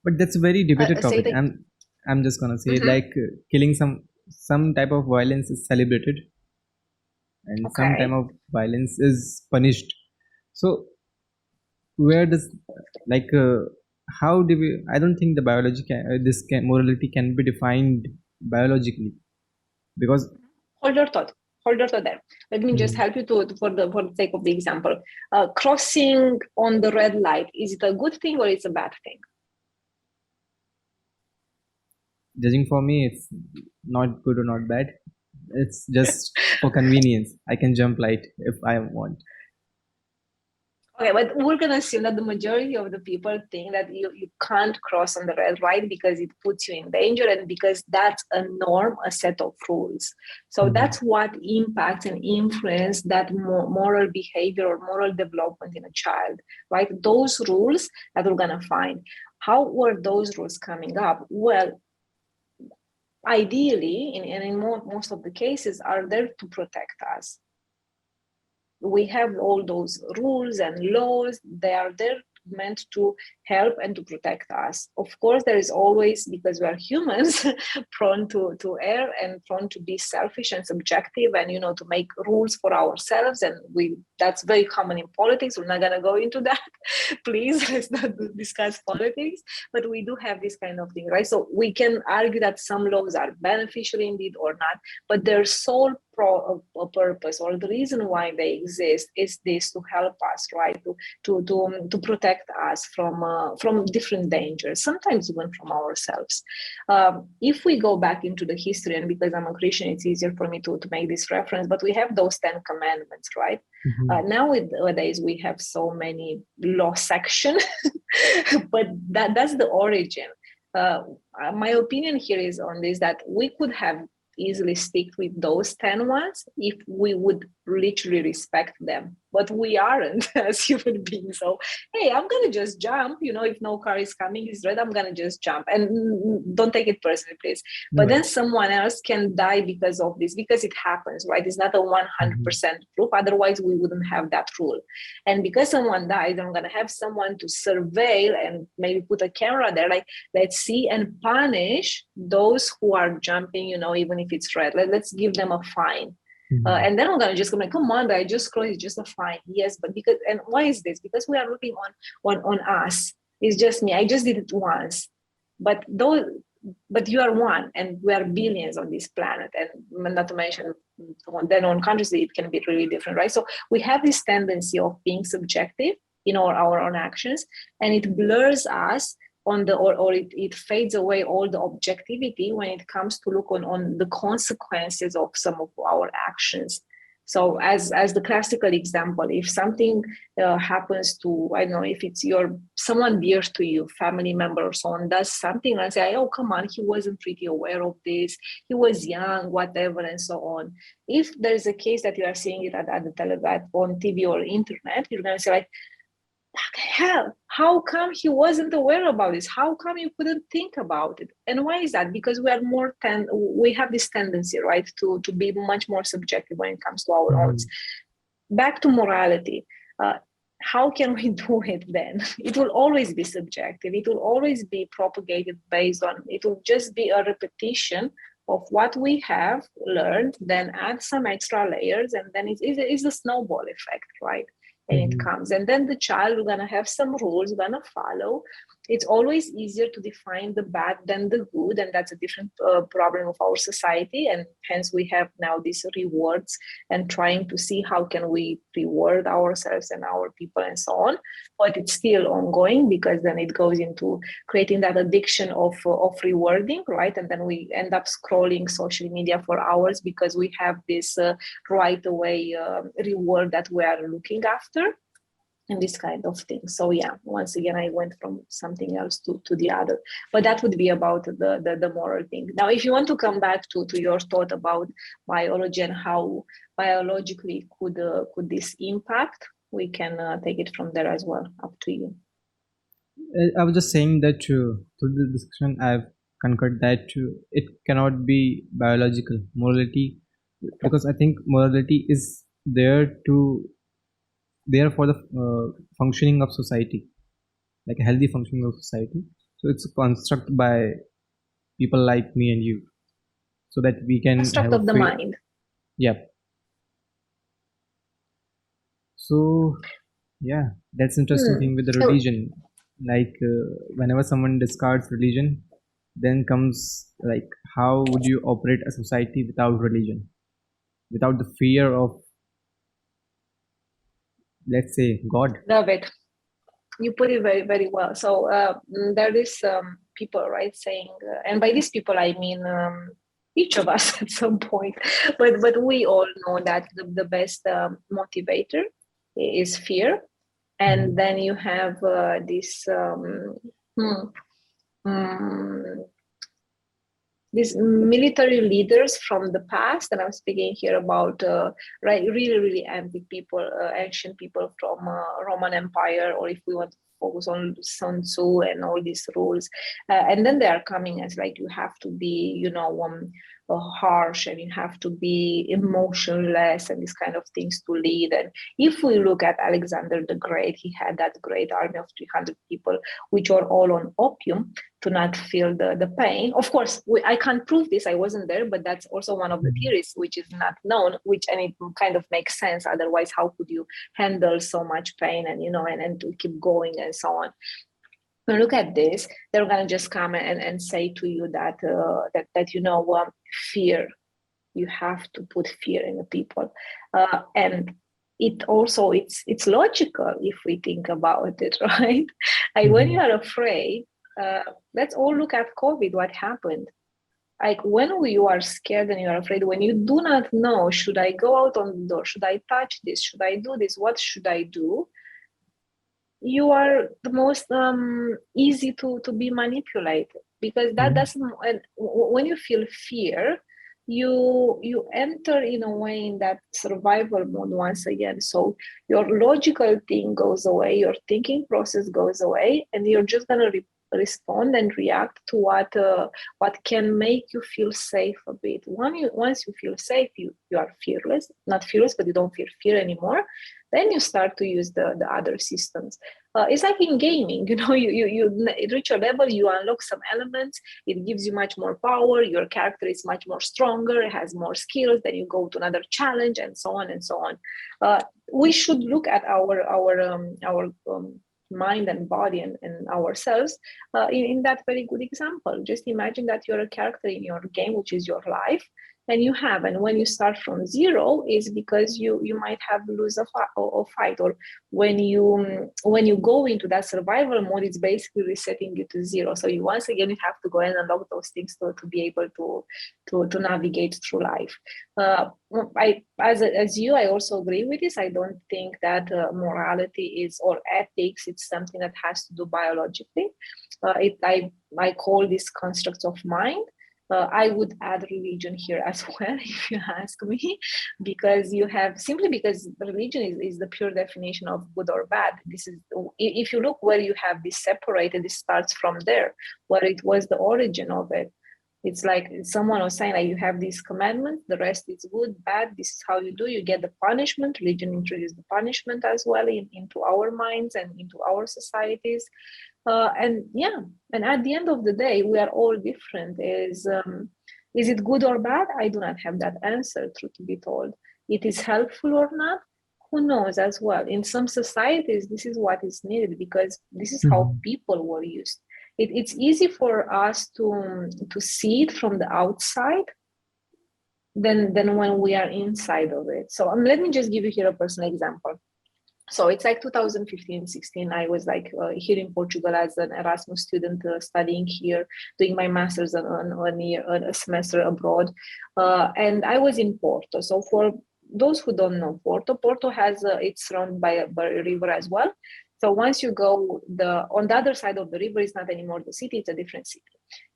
But that's a very debated Say topic. it. I'm just gonna say Mhm. killing some type of violence is celebrated and some type Okay. of violence is punished. So where does like how do we? I don't think the biology morality can be defined biologically because Hold your thought. Hold your thought there. Let me just Mhm. help you for the sake of the example. Crossing on the red light, is it a good thing or it's a bad thing? Judging for me, it's not good or not bad. It's just for convenience. I can jump light if I want. Okay, but we're gonna assume that the majority of the people think that you can't cross on the red light because it puts you in danger and because that's a norm, a set of rules. So Mhm. that's what impacts and influence that moral behavior or moral development in a child, right? Those rules that we're gonna find. How were those rules coming up? Well, ideally, in most of the cases, are there to protect us. We have all those rules and laws. They are there meant to help and to protect us. Of course, there is always, because we are humans, prone to err and prone to be selfish and subjective and to make rules for ourselves. And we that's very common in politics. We're not going to go into that. Please, let's not discuss politics. But we do have this kind of thing, right? So we can argue that some laws are beneficial indeed or not, but their sole purpose or the reason why they exist is this: to help us, right? To protect us from different dangers, sometimes even from ourselves. If we go back into the history, and because I'm a Christian, it's easier for me to make this reference, but we have those 10 commandments, right? Mhm. Nowadays we have so many law sections, but that's the origin. uh, my opinion here is on this, that we could have easily stick with those 10 ones if we would literally respect them, but we aren't as human beings. So hey, I'm gonna just jump, if no car is coming, it's red, I'm gonna just jump, and don't take it personally, please. But No. then someone else can die because of this, because it happens, right? It's not a Mhm. 100% proof, otherwise we wouldn't have that rule. And because someone dies, I'm gonna have someone to surveil and maybe put a camera there, like, let's see and punish those who are jumping, even if it's red. Let's give them a fine. Mhm. And then I'm gonna just go like, come on, I just close, it's just a fine. Yes, but because, and why is this? Because we are looking on us. It's just me. I just did it once. But those but you are one, and we are billions on this planet, and not to mention then unconsciously it can be really different, right? So we have this tendency of being subjective in our own actions, and it blurs us on the or it fades away all the objectivity when it comes to look on the consequences of some of our actions. So as the classical example, if something happens to, I don't know, if it's your someone dear to you, family member or someone does something and say, oh come on, he wasn't pretty aware of this, he was young, whatever, and so on. If there's a case that you are seeing it at the television, on TV or internet, you're going to say like, hell, how come he wasn't aware about this? How come you couldn't think about it? And why is that? Because we have this tendency, right, to be much more subjective when it comes to our own. Mhm. Back to morality. uh, how can we do it then? It will always be subjective, it will always be propagated based on, it will just be a repetition of what we have learned, then add some extra layers, and then it's a snowball effect, right? And it Mhm. comes, and then the child is gonna have some rules, gonna follow. It's always easier to define the bad than the good, and that's a different problem of our society, and hence we have now these rewards and trying to see how can we reward ourselves and our people and so on. But it's still ongoing, because then it goes into creating that addiction of rewarding, right? And then we end up scrolling social media for hours because we have this right away reward that we are looking after, and this kind of thing. So yeah, once again, I went from something else to the other, but that would be about the moral thing. Now, if you want to come back to your thought about biology and how biologically could this impact, we can take it from there as well. Up to you. I was just saying that through the discussion, I've concurred that it cannot be biological. Morality because I think morality is there for the functioning of society, like a healthy functioning of society. So it's a construct by people like me and you, so that we can have Construct a of the fair. mind. Yeah. So yeah, that's interesting Hmm. thing with the religion. Like whenever someone discards religion, then comes like how would you operate a society without religion, without the fear of, let's say, God. Love it. You put it very, very well. So there is people, right, saying, and by these people I mean each of us at some point, but we all know that the best motivator is fear, and then you have this. Hmm, mm, these military leaders from the past, and I'm speaking here about right, really, really ancient people from Roman Empire, or if we want to focus on Sun Tzu and all these rules, and then they are coming as like you have to be, harsh, and you have to be emotionless and these kind of things to lead. And if we look at Alexander the Great, he had that great army of 300 people, which are all on opium to not feel the pain. Of course, I can't prove this. I wasn't there, but that's also one of the theories which is not known, and it kind of makes sense. Otherwise, how could you handle so much pain and to keep going and so on? When you look at this, they're gonna just come and say to you that fear. You have to put fear in the people, and it also it's logical if we think about it, right? Like when you are afraid, uh, let's all look at COVID. What happened? Like when you are scared and you are afraid, when you do not know, should I go out on the door? Should I touch this? Should I do this? What should I do? You are the most easy to be manipulated, because that Mhm. doesn't. When you feel fear, you enter in a way in that survival mode once again. So your logical thing goes away, your thinking process goes away, and you're just gonna respond and react to what can make you feel safe a bit. Once you feel safe, you are fearless, not fearless, but you don't feel fear anymore. Then you start to use the other systems. It's like in gaming, you reach a level, you unlock some elements, it gives you much more power, your character is much more stronger, it has more skills, then you go to another challenge, and so on and so on. We should look at our mind and body and ourselves in that very good example. Just imagine that you're a character in your game, which is your life, and when you start from zero is because you might have lose a fight, or when you go into that survival mode, it's basically resetting you to zero. So you once again you have to go and unlock those things to be able to navigate through life. As you, I also agree with this. I don't think that morality is, or ethics, it's something that has to do biologically. I call these constructs of mind. I would add religion here as well, if you ask me, because because religion is the pure definition of good or bad. This is, if you look where you have this separated, it starts from there, where it was the origin of it. It's like someone was saying, like, you have these commandments, the rest is good, bad, this is how you do, you get the punishment. Religion introduced the punishment as well into our minds and into our societies. And yeah, and at the end of the day, we are all different. Is it good or bad? I do not have that answer, truth to be told. It is helpful or not? Who knows as well. In some societies, this is what is needed, because this is how Mhm. people were used. It's easy for us to see it from the outside than when we are inside of it. So let me just give you here a personal example. So it's like 2015-16. I was like here in Portugal as an Erasmus student, studying here, doing my master's on a semester abroad, and I was in Porto. So for those who don't know Porto has it's surrounded by a river as well. So once you go on the other side of the river, it's not anymore the city; it's a different city.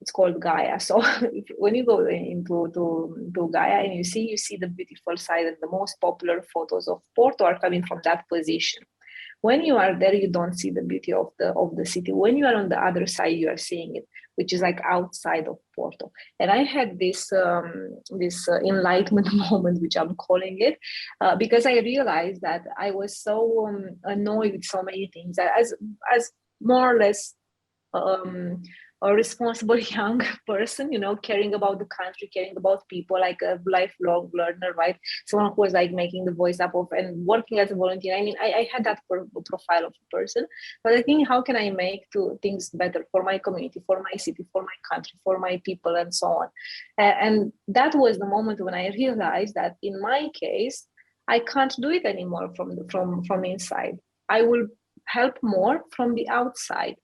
It's called Gaia. So when you go to Gaia and you see the beautiful side, and the most popular photos of Porto are coming from that position. When you are there, you don't see the beauty of the city. When you are on the other side, you are seeing it. which is like outside of Porto. And I had this enlightenment moment, which I'm calling it, because I realized that I was so annoyed with so many things as more or less um, a responsible young person, caring about the country, caring about people, like a lifelong learner, right? Someone who was like making the voice up of and working as a volunteer. I mean, I had that profile of a person, but I think how can I make things better for my community, for my city, for my country, for my people, and so on. And that was the moment when I realized that in my case, I can't do it anymore from inside. I will help more from the outside.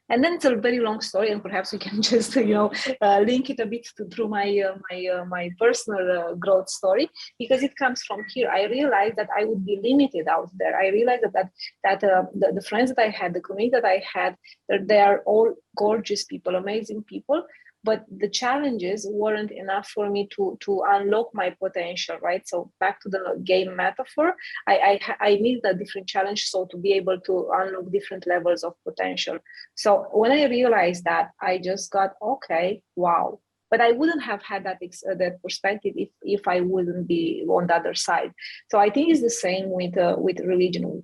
And then it's a very long story, and perhaps we can just link it a bit through my personal growth story, because it comes from here. I realized that I would be limited out there. I realized that the friends that I had, the community that I had, they are all gorgeous people, amazing people, but the challenges weren't enough for me to unlock my potential, right? So back to the game metaphor, I need a different challenge, so to be able to unlock different levels of potential. So when I realized that, I just got, okay, wow. But I wouldn't have had that perspective if I wouldn't be on the other side. So I think it's the same with religion.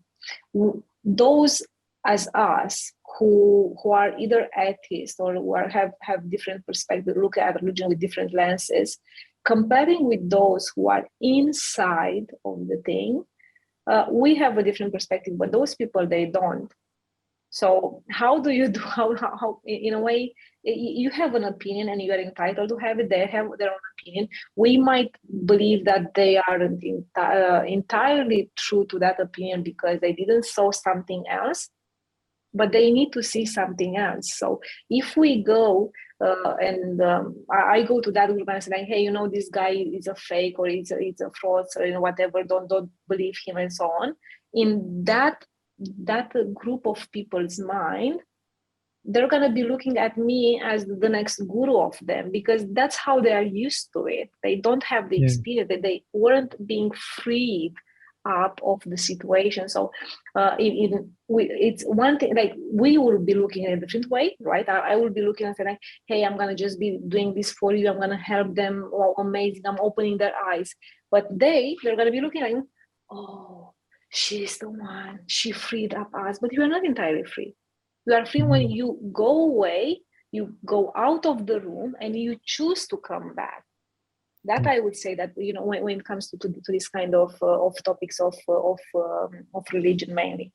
Those as us who are either atheists or who have different perspectives, look at religion with different lenses, comparing with those who are inside of the thing, we have a different perspective, but those people, they don't. So how do you do, how in a way, you have an opinion and you are entitled to have it. They have their own opinion. We might believe that they aren't entirely true to that opinion because they didn't saw something else, but they need to see something else. So if we go and I go to that group and say, like, hey, this guy is a fake, or it's a fraud, or whatever, don't believe him, and so on. In that group of people's mind, they're going to be looking at me as the next guru of them, because that's how they are used to it. They don't have the experience, that they weren't being freed up of the situation. So it's one thing, like, we will be looking in a different way, right? I will be looking and saying, like, hey, I'm going to just be doing this for you, I'm going to help them, oh, amazing, I'm opening their eyes. But they're going to be looking like, oh, she's the one, she freed up us. But you are not entirely free. You are free when you go away, you go out of the room, and you choose to come back. That I would say that, when it comes to this kind of topics of religion mainly,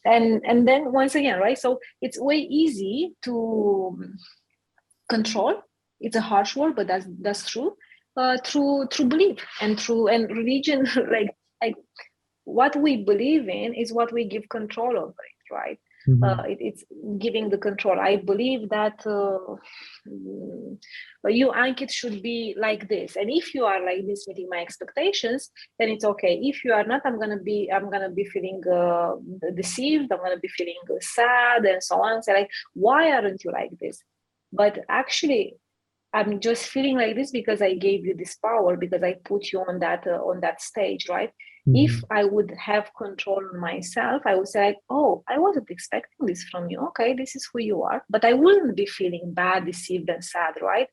and then once again, right? So it's way easy to control. It's a harsh word, but that's true. Through belief and religion, like what we believe in is what we give control over it, right? It's giving the control. I believe that you, Ankit, should be like this, and if you are like this, meeting my expectations, then it's okay. If you are not, I'm gonna be feeling deceived. I'm gonna be feeling sad, and so on. So, like, why aren't you like this? But actually, I'm just feeling like this because I gave you this power, because I put you on that stage, right? If I would have control on myself, I would say, like, oh, I wasn't expecting this from you. Okay, this is who you are. But I wouldn't be feeling bad, deceived, and sad, right?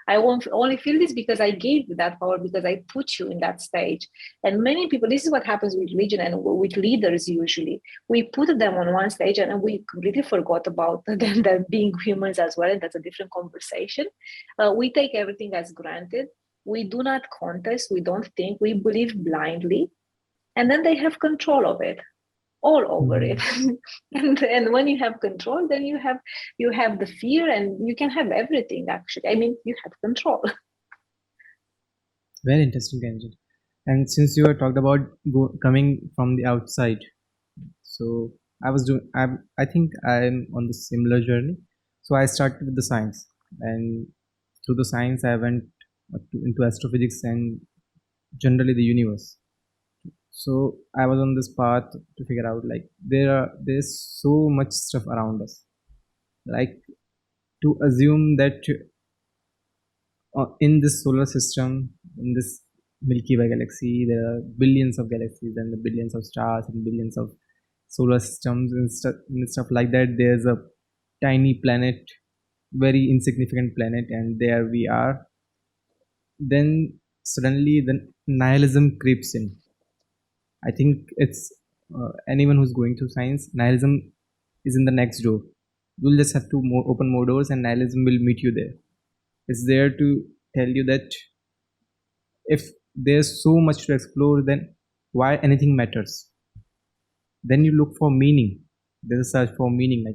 I won't only feel this because I gave you that power, because I put you in that stage. And many people, this is what happens with religion and with leaders usually. We put them on one stage and we completely forgot about them being humans as well. And that's a different conversation. We take everything as granted. We do not contest. We don't think. We believe blindly. And then they have control of it, all over it. and when you have control, then you have the fear, and you can have everything. Actually, I mean, you have control. Very interesting, Angel. And since you were talked about coming from the outside, so I think I'm on the similar journey. So I started with the science, and through the science I went into astrophysics and generally the universe. So I was on this path to figure out, like, there's so much stuff around us, like, to assume that in this solar system, in this Milky Way galaxy, there are billions of galaxies and the billions of stars and billions of solar systems and stuff like that. There's a tiny planet very insignificant planet, and there we are. Then suddenly the nihilism creeps in. I think it's anyone who's going through science, nihilism is in the next door. You'll just have to open more doors, and nihilism will meet you there. It's there to tell you that if there's so much to explore, then why anything matters? Then you look for meaning. There's a search for meaning,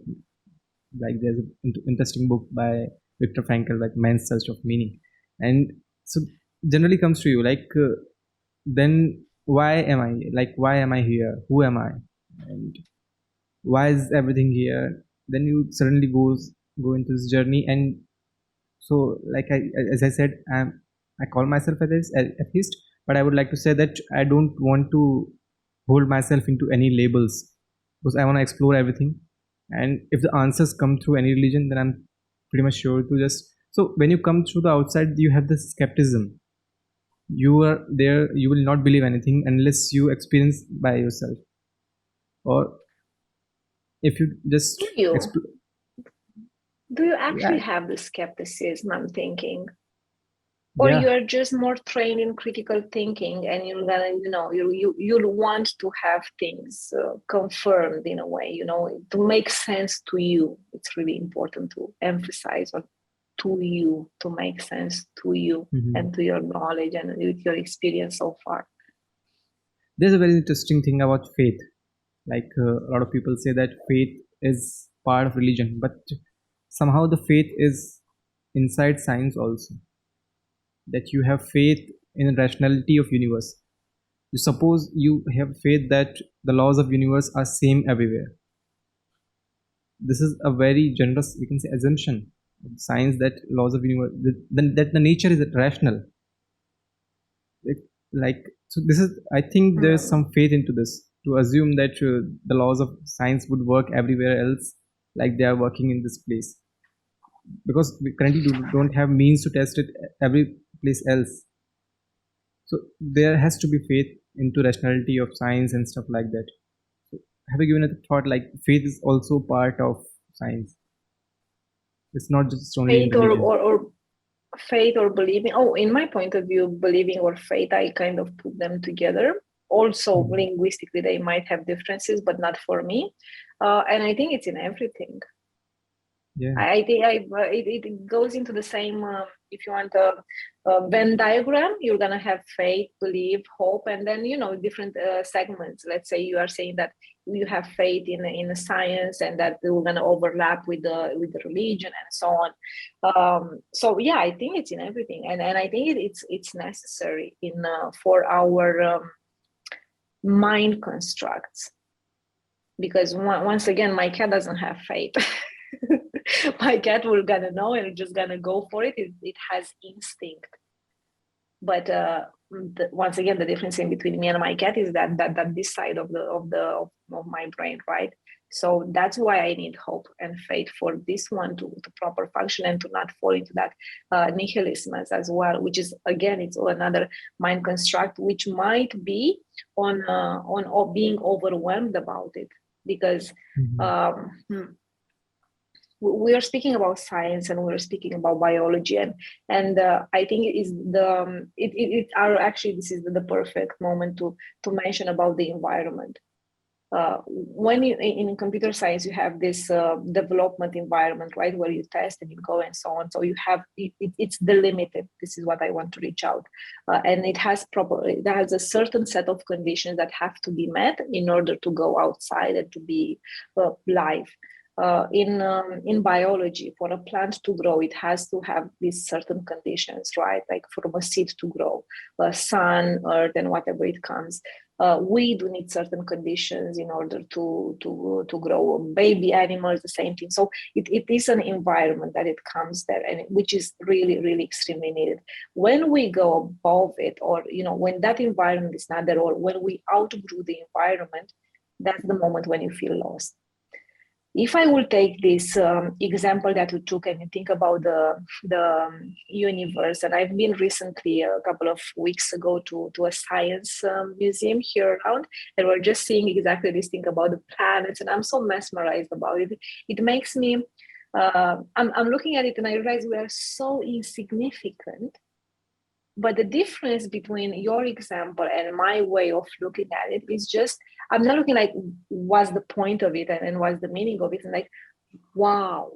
like there's an interesting book by Viktor Frankl, like Man's Search of Meaning, and so generally comes to you like, then why am I, like, why am I here? Who am I? And why is everything here? Then you suddenly go into this journey, and so like as I said, I call myself as atheist, but I would like to say that I don't want to hold myself into any labels, because I want to explore everything. And if the answers come through any religion, then I'm pretty much sure to just, so when you come through the outside, you have this skepticism. You are there, you will not believe anything unless you experience by yourself, or if you just Do you? explore. Do you actually Yeah, have the skepticism, I'm thinking? Or yeah. you're just more trained in critical thinking and you're gonna, you'll want to have things confirmed in a way, to make sense to you. It's really important to emphasize on to you, to make sense to you Mhm. and to your knowledge and with your experience so far. There's a very interesting thing about faith. Like a lot of people say that faith is part of religion, but somehow the faith is inside science also. That you have faith in the rationality of universe. You suppose you have faith that the laws of universe are same everywhere. This is a very generous, we can say, assumption of science, that laws of universe, that the nature is rational. Like, so this is, I think there's Hmm. some faith into this, to assume that the laws of science would work everywhere else like they are working in this place, because we currently don't have means to test it every place else. So there has to be faith into rationality of science and stuff like that. So have you given it a thought, like faith is also part of science? It's not just only in Faith or, religion. or, or faith or believing. Oh, in my point of view, believing or faith, I kind of put them together. Also, Mhm. linguistically, they might have differences, but not for me. And I think it's in everything. Yeah. I think it goes into the same. If you want a Venn diagram, you're gonna have faith, belief, hope, and then different segments. Let's say you are saying that you have faith in the science, and that we're gonna overlap with the religion and so on. So yeah, I think it's in everything, and I think it's necessary in for our mind constructs, because once again, my cat doesn't have faith. My cat will gonna know and just gonna go for it. It has instinct. But once again, the difference in between me and my cat is that this side of my brain, right? So that's why I need hope and faith for this one to proper function and to not fall into that nihilism as well, which is again, it's another mind construct which might be on being overwhelmed about it, because Mhm. um, we are speaking about science and we're speaking about biology, and I think it is it are actually, this is the perfect moment to mention about the environment. When you in computer science, you have this development environment, right, where you test and you go and so on. So you have it's delimited. This is what I want to reach out, and it has a certain set of conditions that have to be met in order to go outside and to be live. In biology, for a plant to grow, it has to have these certain conditions, right? Like for a seed to grow, sun, earth, and whatever it comes. We do need certain conditions in order to grow. Baby animals, the same thing. So it is an environment that it comes there, and which is really, really extremely needed. When we go above it, or when that environment is not there, or when we outgrew the environment, that's the moment when you feel lost. If I will take this example that you took, and you think about the universe, and I've been recently, a couple of weeks ago, to a science museum here around, and we're just seeing exactly this thing about the planets, and I'm so mesmerized about it. It makes me I'm looking at it and I realize we are so insignificant. But the difference between your example and my way of looking at it is just, I'm not looking like what's the point of it and what's the meaning of it. And like, wow,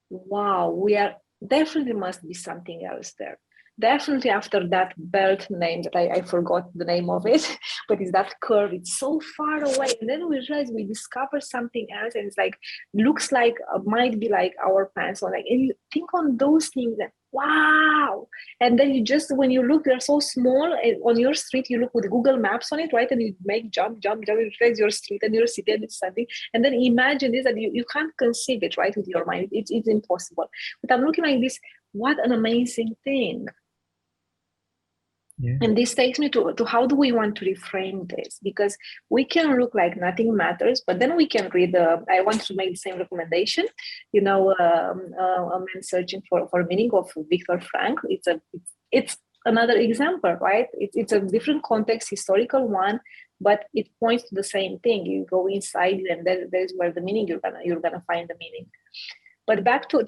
we are definitely must be something else there. Definitely after that belt name that I forgot the name of it, but it's that curve, it's so far away. And then we realize we discover something else and it's like, looks like, might be like our pants on, like, and you think on those things and wow. And then you just, when you look, they're so small and on your street, you look with Google Maps on it, right? And you make jump, you realize your street and your city and it's something. And then imagine this, that you can't conceive it, right, with your mind. It's impossible. But I'm looking like this, what an amazing thing. Yeah. And this takes me to how do we want to reframe this? Because we can look like nothing matters, but then we can read, I want to make the same recommendation, a man searching for meaning of Viktor Frankl. It's another example, right? It's a different context, historical one, but it points to the same thing. You go inside and there's where the meaning, you're gonna find the meaning. But back to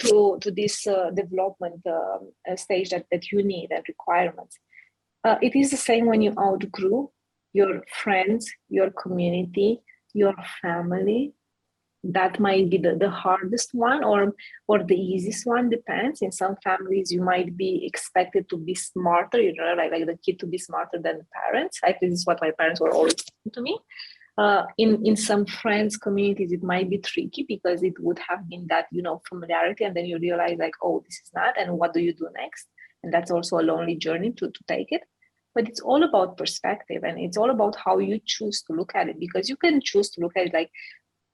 this development stage that you need and requirements. It is the same when you outgrew your friends, your community, your family. That might be the hardest one or the easiest one, depends. In some families, you might be expected to be smarter, like the kid to be smarter than the parents. This is what my parents were always saying to me. In some friends communities, it might be tricky because it would have been that, familiarity. And then you realize like, oh, this is not, and what do you do next? And that's also a lonely journey to take it. But it's all about perspective and it's all about how you choose to look at it, because you can choose to look at it like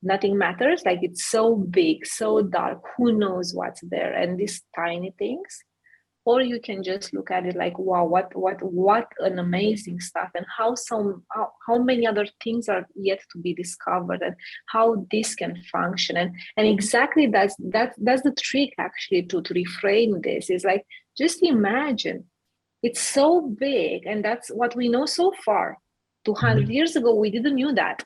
nothing matters, like it's so big, so dark, who knows what's there, and these tiny things. Or you can just look at it like, wow, what an amazing stuff, and how many other things are yet to be discovered, and how this can function. And exactly that's the trick actually to reframe this, is like, just imagine it's so big, and that's what we know so far. 200 years ago, we didn't know that.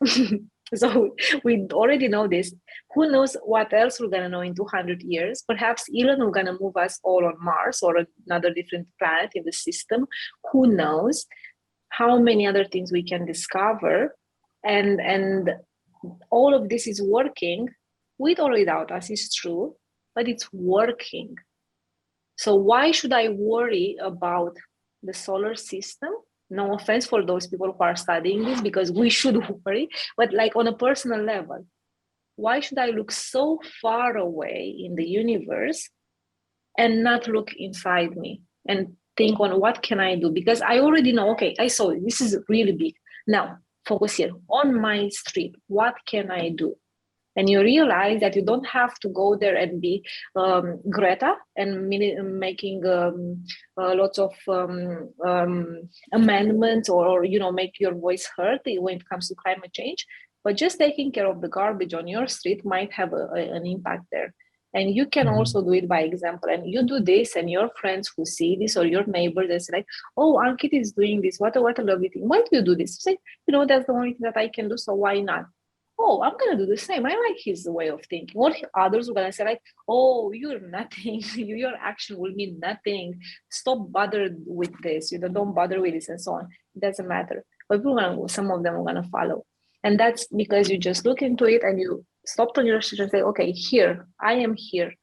So we already know this. Who knows what else we're going to know in 200 years? Perhaps Elon will going to move us all on Mars or another different planet in the system. Who knows how many other things we can discover. And all of this is working with or without us, is true, but it's working. So why should I worry about the solar system? No offense for those people who are studying this, because we should worry, but like on a personal level, why should I look so far away in the universe and not look inside me and think on what can I do? Because I already know, okay, I saw it. This is really big. Now focus here on my street. What can I do? And you realize that you don't have to go there and be Greta and making lots of amendments or make your voice heard when it comes to climate change. But just taking care of the garbage on your street might have an impact there. And you can also do it by example. And you do this, and your friends who see this, or your neighbors, they say like, "Oh, Ankit is doing this. What a lovely thing. Why do you do this?" You say, that's the only thing that I can do. So why not? Oh, I'm going to do the same. I like his way of thinking. Or others are going to say like, oh, you're nothing. Your action will mean nothing. Stop bothered with this. Don't bother with this and so on. It doesn't matter. But some of them are going to follow. And that's because you just look into it and you stopped on your street and say, okay, I am here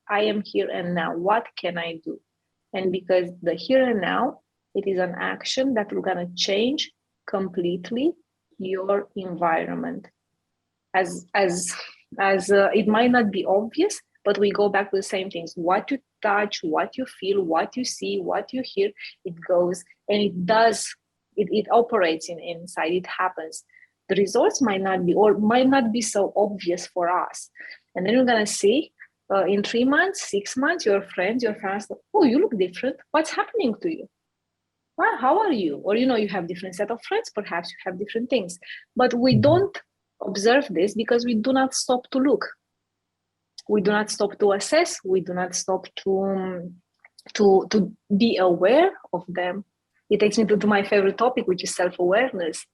and now. What can I do? And because the here and now, it is an action that will going to change completely your environment. As it might not be obvious, but we go back to the same things. What you touch, what you feel, what you see, what you hear, it goes and it does. It operates inside. It happens. The results might not be so obvious for us, and then you're gonna see in 3 months, 6 months, your friends, your fans. Oh, you look different. What's happening to you? Well, how are you? Or you have different set of friends. Perhaps you have different things, but we don't observe this because we do not stop to look. We do not stop to assess. We do not stop to be aware of them. It takes me to my favorite topic, which is self-awareness.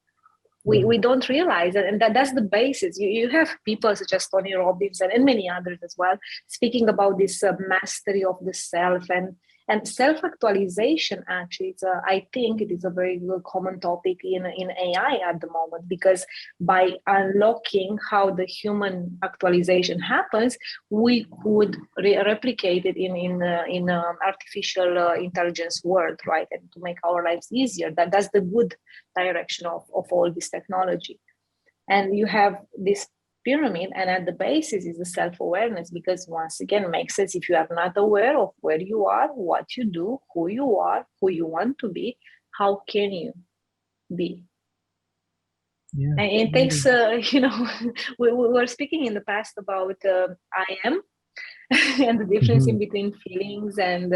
we don't realize it, and that's the basis. You have people such as Tony Robbins and many others as well speaking about this mastery of the self and self-actualization. Actually, I think it is a very common topic in AI at the moment, because by unlocking how the human actualization happens, we could replicate it in artificial intelligence world, right? And to make our lives easier. That's the good direction of all this technology. And you have this pyramid, and at the basis is the self-awareness, because once again, makes sense, if you are not aware of where you are, what you do, who you are, who you want to be, how can you be? Yeah. And it takes we were speaking in the past about I am and the difference in between feelings and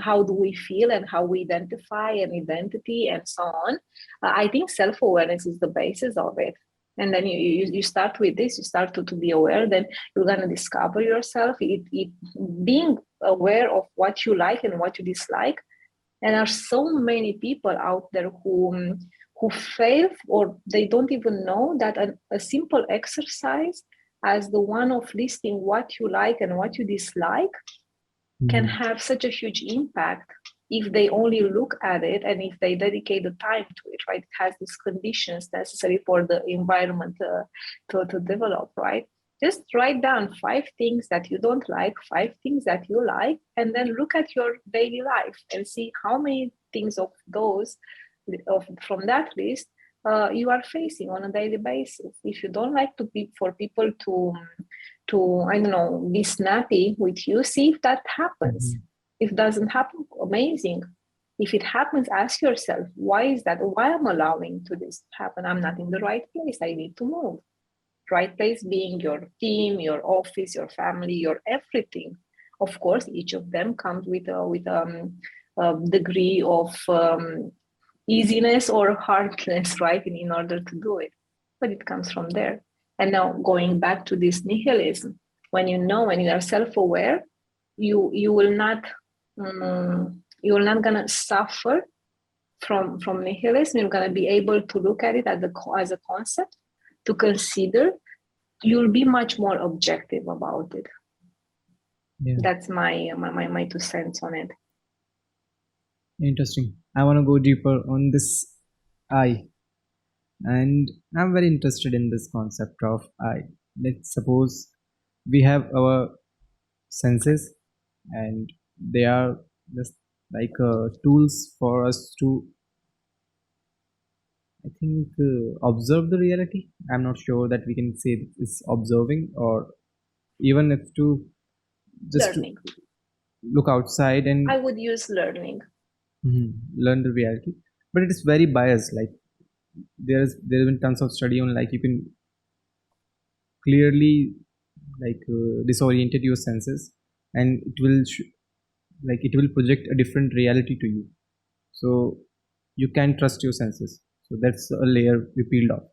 how do we feel and how we identify an identity and so on. I think self-awareness is the basis of it. And then you start with this, you start to be aware, then you're going to discover yourself. Being aware of what you like and what you dislike. And there are so many people out there who fail, or they don't even know that a simple exercise as the one of listing what you like and what you dislike can have such a huge impact if they only look at it and if they dedicate the time to it, right? It has these conditions necessary for the environment to develop, right? Just write down 5 things that you don't like, 5 things that you like, and then look at your daily life and see how many things of those from that list you are facing on a daily basis. If you don't like for people to I don't know, be snappy with you, see if that happens. If it doesn't happen, amazing. If it happens, ask yourself, why is that? Why am I allowing to this happen? I'm not in the right place. I need to move. Right place being your team, your office, your family, your everything. Of course, each of them comes with a degree of easiness or hardness, right, in order to do it. But it comes from there. And now going back to this nihilism, when you are self-aware, you will not gonna suffer from nihilism. You're gonna be able to look at it as a concept to consider. You'll be much more objective about it. Yeah. That's my 2 cents on it. Interesting. I want to go deeper on this I, and I'm very interested in this concept of I. Let's suppose we have our senses, and they are just like tools for us to, I think, observe the reality. I'm not sure that we can say it's observing, or even if to just learning. To look outside, and I would use learning. Learn the reality, but it is very biased. Like there's been tons of study on, like, you can clearly disorientate your senses, and it will project a different reality to you. So you can trust your senses. So that's a layer we peeled off.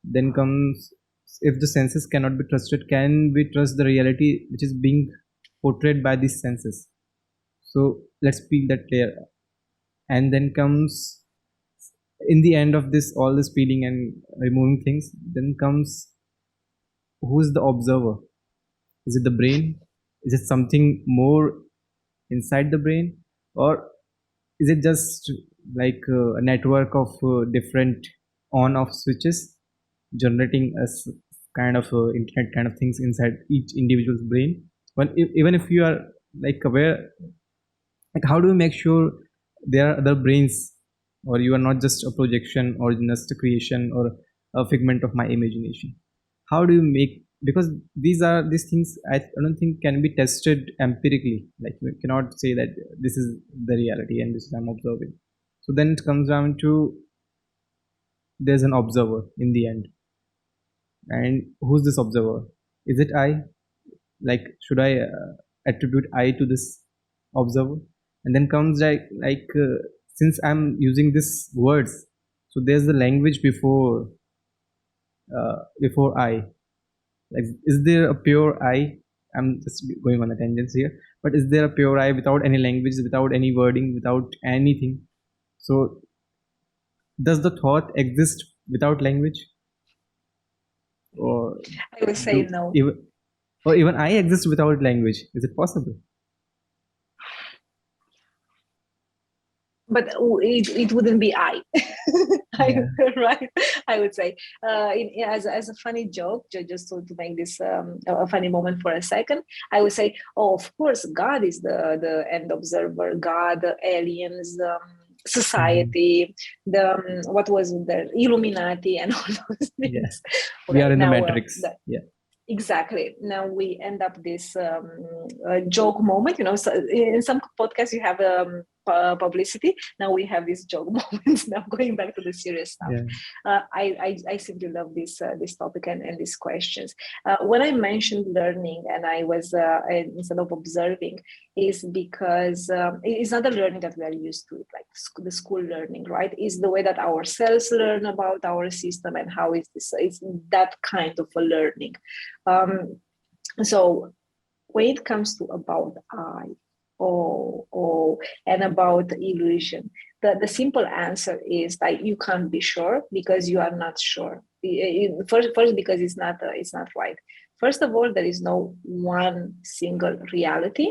Then comes, if the senses cannot be trusted, can we trust the reality which is being portrayed by these senses? So let's peel that layer. And then comes, in the end of this, all this peeling and removing things, then comes, who's the observer? Is it the brain? Is it something more inside the brain, or is it just like a network of different on-off switches generating kind of internet kind of things inside each individual's brain? But even if you are like aware, like, how do you make sure there are other brains, or you are not just a projection or just a creation or a figment of my imagination? How do you make, because these things I don't think can be tested empirically. Like, we cannot say that this is the reality and this is I'm observing. So then it comes down to, there's an observer in the end, and who's this observer? Is it I? Like, should I attribute I to this observer? And then comes since I'm using these words, so there's the language before I. Like, is there a pure I? I'm just going on a tangent here, but is there a pure I without any language, without any wording, without anything? So does the thought exist without language, or I would say no. even I exist without language? Is it possible? But it wouldn't be I. Yeah. Right? I would say as a funny joke, just to make this a funny moment for a second, I would say, oh, of course, God is the end observer, God, the aliens, Mhm. society, the what was it, the Illuminati, and all those Yeah. things. We are Okay, in the now matrix. Yeah. exactly. Now we end up this joke moment. So in some podcasts you have publicity. Now we have this joke moment. Now going back to the serious stuff. Yeah. I simply love this topic and these questions. When I mentioned learning and I was instead of observing, is because it's not the learning that we are used to, like the school learning, right? Is the way that our cells learn about our system and how is this? It's that kind of a learning. So when it comes to about I, and about illusion, the simple answer is that you can't be sure because you are not sure. First, because it's not right. First of all, there is no one single reality.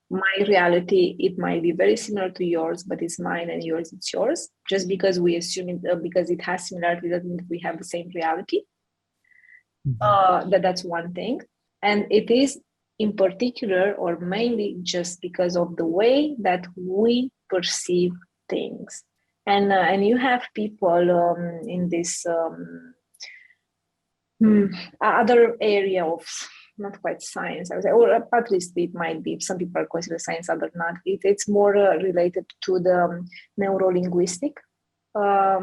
My reality, it might be very similar to yours, but it's mine, and yours, it's yours. Just because we assume it, because it has similarity, doesn't mean we have the same reality. That's one thing, and it is in particular or mainly just because of the way that we perceive things. And you have people in this other area of not quite science, I would say, or at least it might be. Some people consider science, others not. It's more related to the neuro-linguistic uh,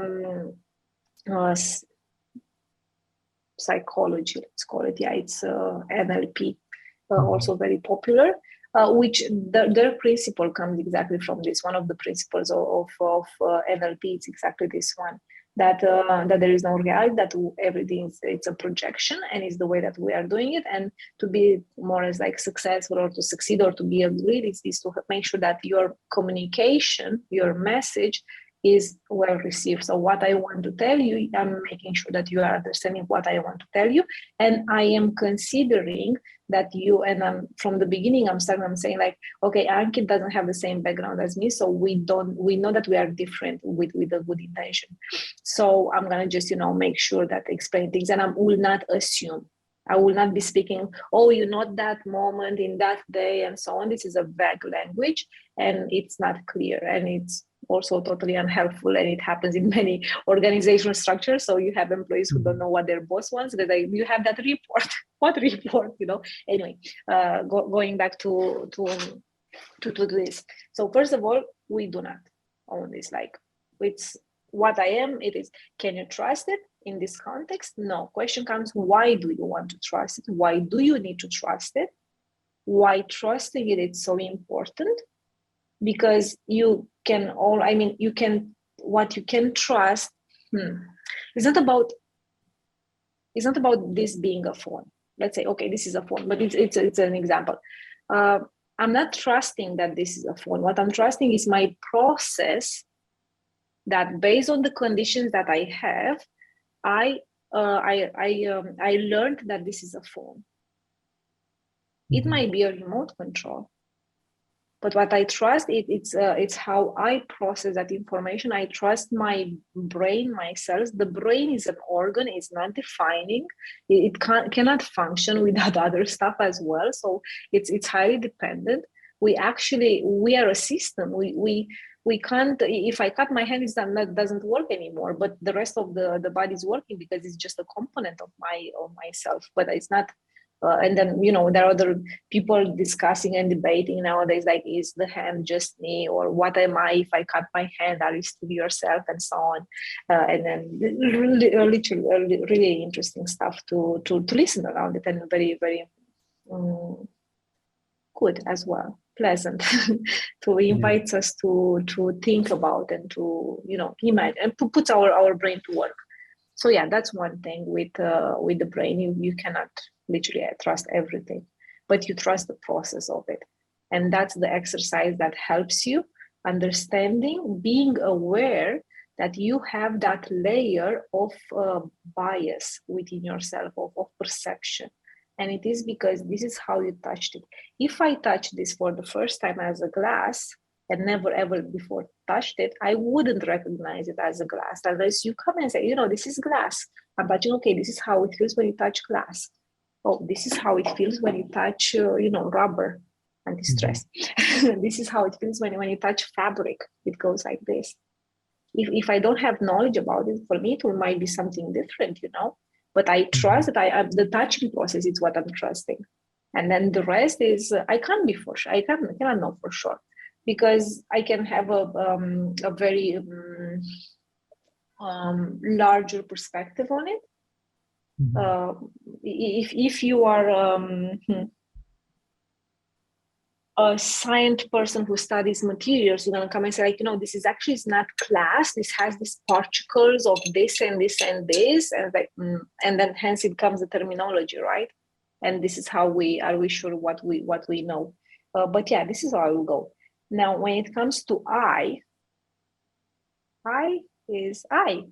psychology, let's call it. Yeah, it's NLP, also very popular. Which their principle comes exactly from this. One of the principles of NLP is exactly this one, that that there is no reality, that everything it's a projection, and it's the way that we are doing it. And to be more as like successful or to succeed or to be a great is to make sure that your communication, your message is well received. So what I want to tell you, I'm making sure that you are understanding what I want to tell you, and I am considering that you, and I'm from the beginning, I'm saying like, okay, Ankit doesn't have the same background as me, so we know that we are different with a good intention. So I'm gonna just make sure that I explain things, and I will not assume. I will not be speaking, oh, that moment in that day and so on. This is a vague language and it's not clear, and it's also totally unhelpful, and it happens in many organizational structures. So you have employees who don't know what their boss wants, that you have that report. What report? Anyway, going back to this. So first of all, we do not own this. Like, it's what I am. It is. Can you trust it in this context? No. Question comes: why do you want to trust it? Why do you need to trust it? Why trusting it is so important? Because you can what you can trust. It's not about this being a phone. Let's say, okay, this is a phone, but it's an example. I'm not trusting that this is a phone. What I'm trusting is my process, that based on the conditions that I have, I learned that this is a phone. It might be a remote control, but what I trust, it's how I process that information. I trust my brain, my cells. The brain is an organ; it's not defining. It cannot function without other stuff as well. So it's highly dependent. We are a system. We can't. If I cut my hand, that doesn't work anymore. But the rest of the body is working because it's just a component of myself. But it's not. And then there are other people discussing and debating nowadays, like, is the hand just me, or what am I if I cut my hand? Are you still yourself, and so on? And then really interesting stuff to listen around it, and very very good as well, pleasant to Yeah. invite us to think about and to imagine and to put our brain to work. So yeah, that's one thing with the brain. You cannot literally trust everything, but you trust the process of it, and that's the exercise that helps you understanding, being aware that you have that layer of bias within yourself, of perception. And it is because this is how you touched it. If I touch this for the first time as a glass and never ever before touched it, I wouldn't recognize it as a glass unless you come and say, this is glass. I'm touching, okay, this is how it feels when you touch glass. Oh, this is how it feels when you touch, rubber, anti-stress. This is how it feels when you touch fabric. It goes like this. If I don't have knowledge about it, for me, it might be something different, But I trust that the touching process is what I'm trusting. And then the rest is, I can't be for sure. I cannot know for sure. Because I can have a very larger perspective on it. If you are a science person who studies materials, you're going to come and say, this is actually is not glass. This has these particles of this and this and this, and then hence it comes the terminology, right? And this is how we sure what we know. But yeah, this is how I will go. Now, when it comes to I is I.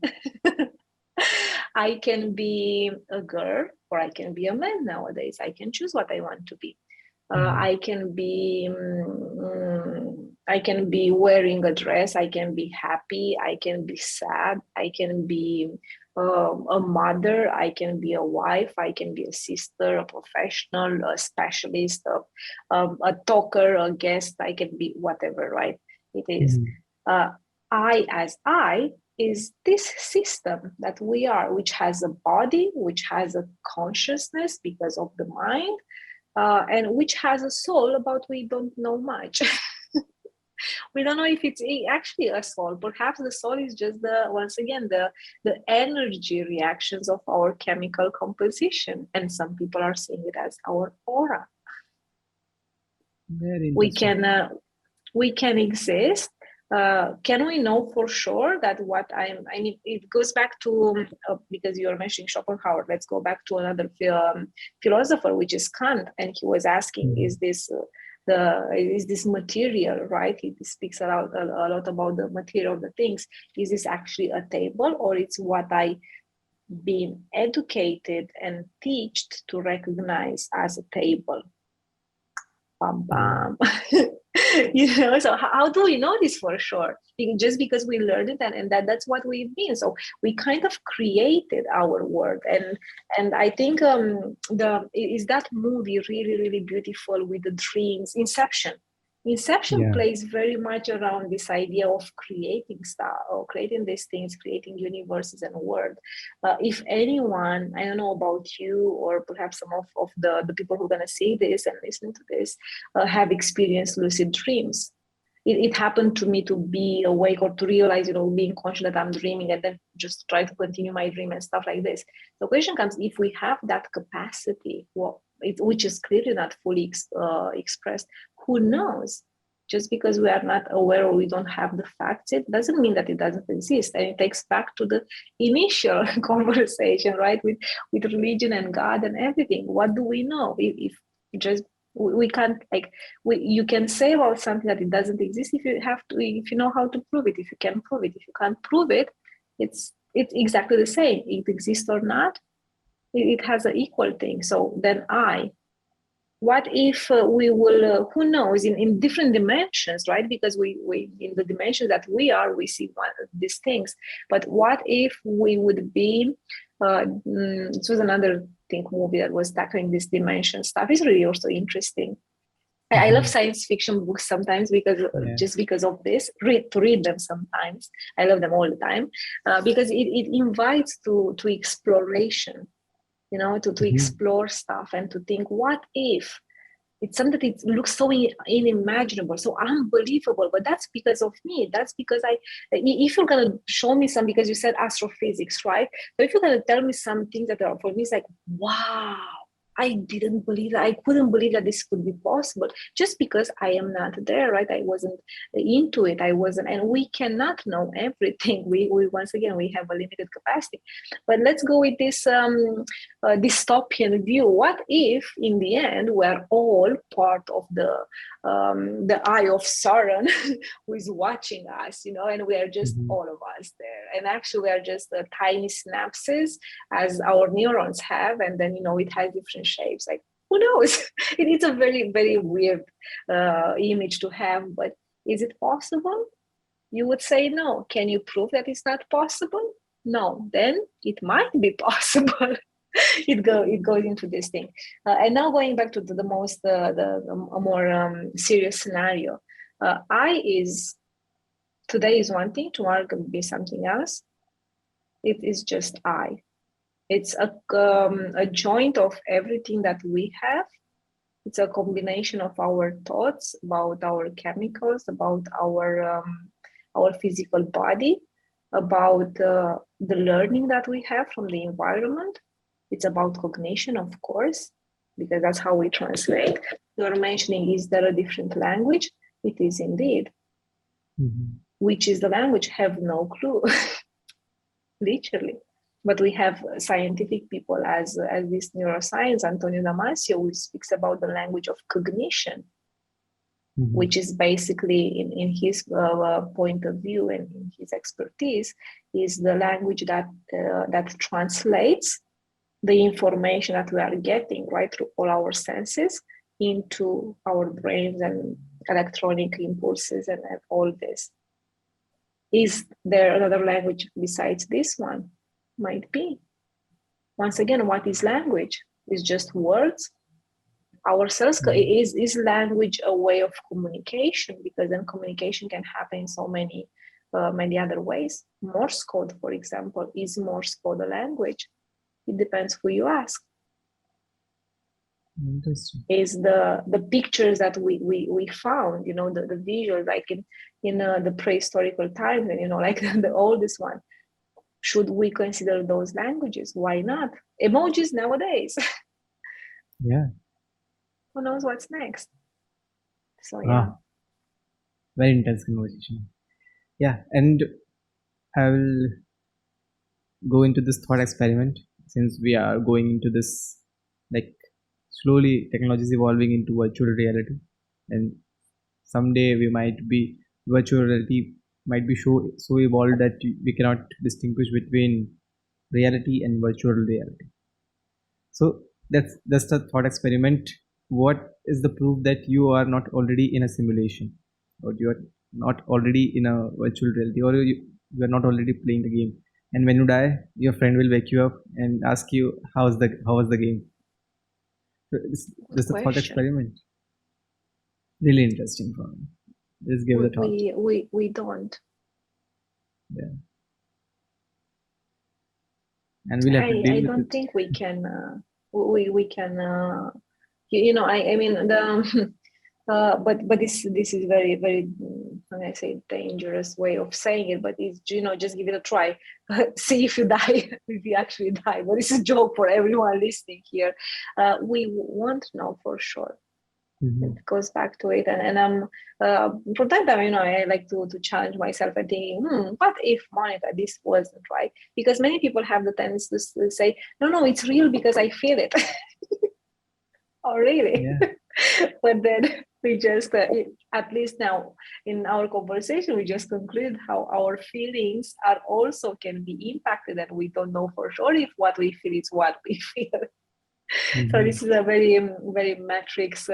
I can be a girl or I can be a man nowadays. I can choose what I want to be. I can be wearing a dress. I can be happy. I can be sad. I can be a mother. I can be a wife. I can be a sister, a professional, a specialist, a talker, a guest. I can be whatever, right? It is. I as I is this system that we are, which has a body, which has a consciousness because of the mind, and which has a soul about we don't know much. We don't know if it's actually a soul. Perhaps the soul is just the energy reactions of our chemical composition. And some people are saying it as our aura. Very interesting. We can exist. Can we know for sure that it goes back to, because you're mentioning Schopenhauer, let's go back to another philosopher, which is Kant. And he was asking, is this material, right? He speaks a lot about the material of the things. Is this actually a table, or it's what I been educated and taught to recognize as a table? Bam, bam. So how do we know this for sure? Just because we learned it and that's what we've been. So we kind of created our world. And I think is that movie really, really beautiful with the dreams, Inception plays very much around this idea of creating stuff, or creating these things, creating universes and world. If anyone, I don't know about you, or perhaps some of the people who are going to see this and listen to this, have experienced lucid dreams. It happened to me to be awake or to realize, being conscious that I'm dreaming, and then just try to continue my dream and stuff like this. The question comes, if we have that capacity, which is clearly not fully expressed, who knows? Just because we are not aware or we don't have the facts, it doesn't mean that it doesn't exist. And it takes back to the initial conversation, right? With religion and God and everything. What do we know? If just we can't, you can say about something that it doesn't exist if you know how to prove it. If you can prove it, if you can't prove it, it's exactly the same. It exists or not, it has an equal thing. So then what if we will, who knows, in different dimensions, right? Because we in the dimensions that we see these things. But what if we would be, this was another movie that was tackling this dimension stuff. It's really also interesting. I love science fiction books sometimes just because of this, to read them sometimes. I love them all the time because it invites to exploration, to explore stuff and to think, what if? It's something that it looks so unimaginable, so unbelievable, but that's because of me. That's because if you're going to show me some, because you said astrophysics, right? So if you're going to tell me some things that are for me, it's like, wow, I didn't believe that. I couldn't believe that this could be possible just because I am not there, right? I wasn't into it. I wasn't, and we cannot know everything. We once again, we have a limited capacity. But let's go with this dystopian view. What if in the end we're all part of the eye of Sauron who is watching us, and we are just Mhm. all of us there. And actually we are just tiny synapses as our neurons have, and then it has different shapes. Like, who knows? It's a very, very weird image to have, but is it possible? You would say no. Can you prove that it's not possible? No. Then it might be possible. It goes into this thing. And now going back to the most the more serious scenario. I is Today is one thing, tomorrow could be something else. It is just I. It's a joint of everything that we have. It's a combination of our thoughts about our chemicals, about our physical body, about the learning that we have from the environment. It's about cognition, of course, because that's how we translate. You're mentioning, is there a different language? It is indeed. Mhm. Which is the language? Have no clue, literally. But we have scientific people as this neuroscience, Antonio Damasio, who speaks about the language of cognition, Mhm. which is basically, in his point of view and in his expertise, is the language that translates the information that we are getting right through all our senses into our brains and electronic impulses and all this. Is there another language besides this one? Might be. Once again, what is language? It's just words. Ourselves Mhm. is language a way of communication? Because then communication can happen in so many other ways. Morse code, for example, is Morse code a language? It depends who you ask. Interesting. Is the pictures that we found, the visuals, like in the prehistorical times, and like the oldest one. Should we consider those languages? Why not? Emojis nowadays. Yeah. Who knows what's next? So yeah. Ah, very intense conversation. Yeah, and I will go into this thought experiment since we are going into this, like, slowly technology is evolving into virtual reality, and someday we might be virtual reality might be so evolved that we cannot distinguish between reality and virtual reality. So that's the thought experiment. What is the proof that you are not already in a simulation, or you are not already in a virtual reality, or you are not already playing the game, and when you die your friend will wake you up and ask you how was the game. So Good this is the thought question. experiment. Really interesting for me. Just give We it a thought. we we, we don't. Yeah, and we'll have to I deal with don't it. think we can. We can. I mean the. But this is very, very, how can I say, dangerous way of saying it. But it's, just give it a try. See if you die, if you actually die. But it's a joke for everyone listening here. We won't know for sure. It Mhm. goes back to it, and I'm from time to time, I like to challenge myself and thinking, what if, Monica, this wasn't right? Because many people have the tendency to say, no, it's real because I feel it. Oh, really? Yeah. But then we just, at least now in our conversation, we just conclude how our feelings are also can be impacted, and we don't know for sure if what we feel is what we feel. So Mhm. this is a very, very matrix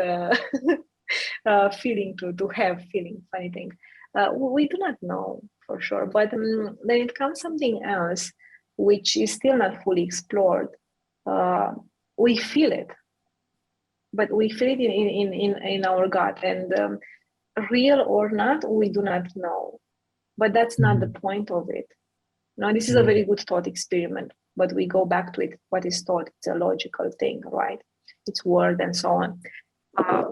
feeling to have feeling. Funny thing, we do not know for sure. But then it comes something else, which is still not fully explored. Uh, we feel it, but we feel it in our gut, and real or not, we do not know. But that's not the Mhm. point of it. Now, this is a Yeah. very good thought experiment, but we go back to it. What is thought? It's a logical thing, right? It's word and so on. Uh,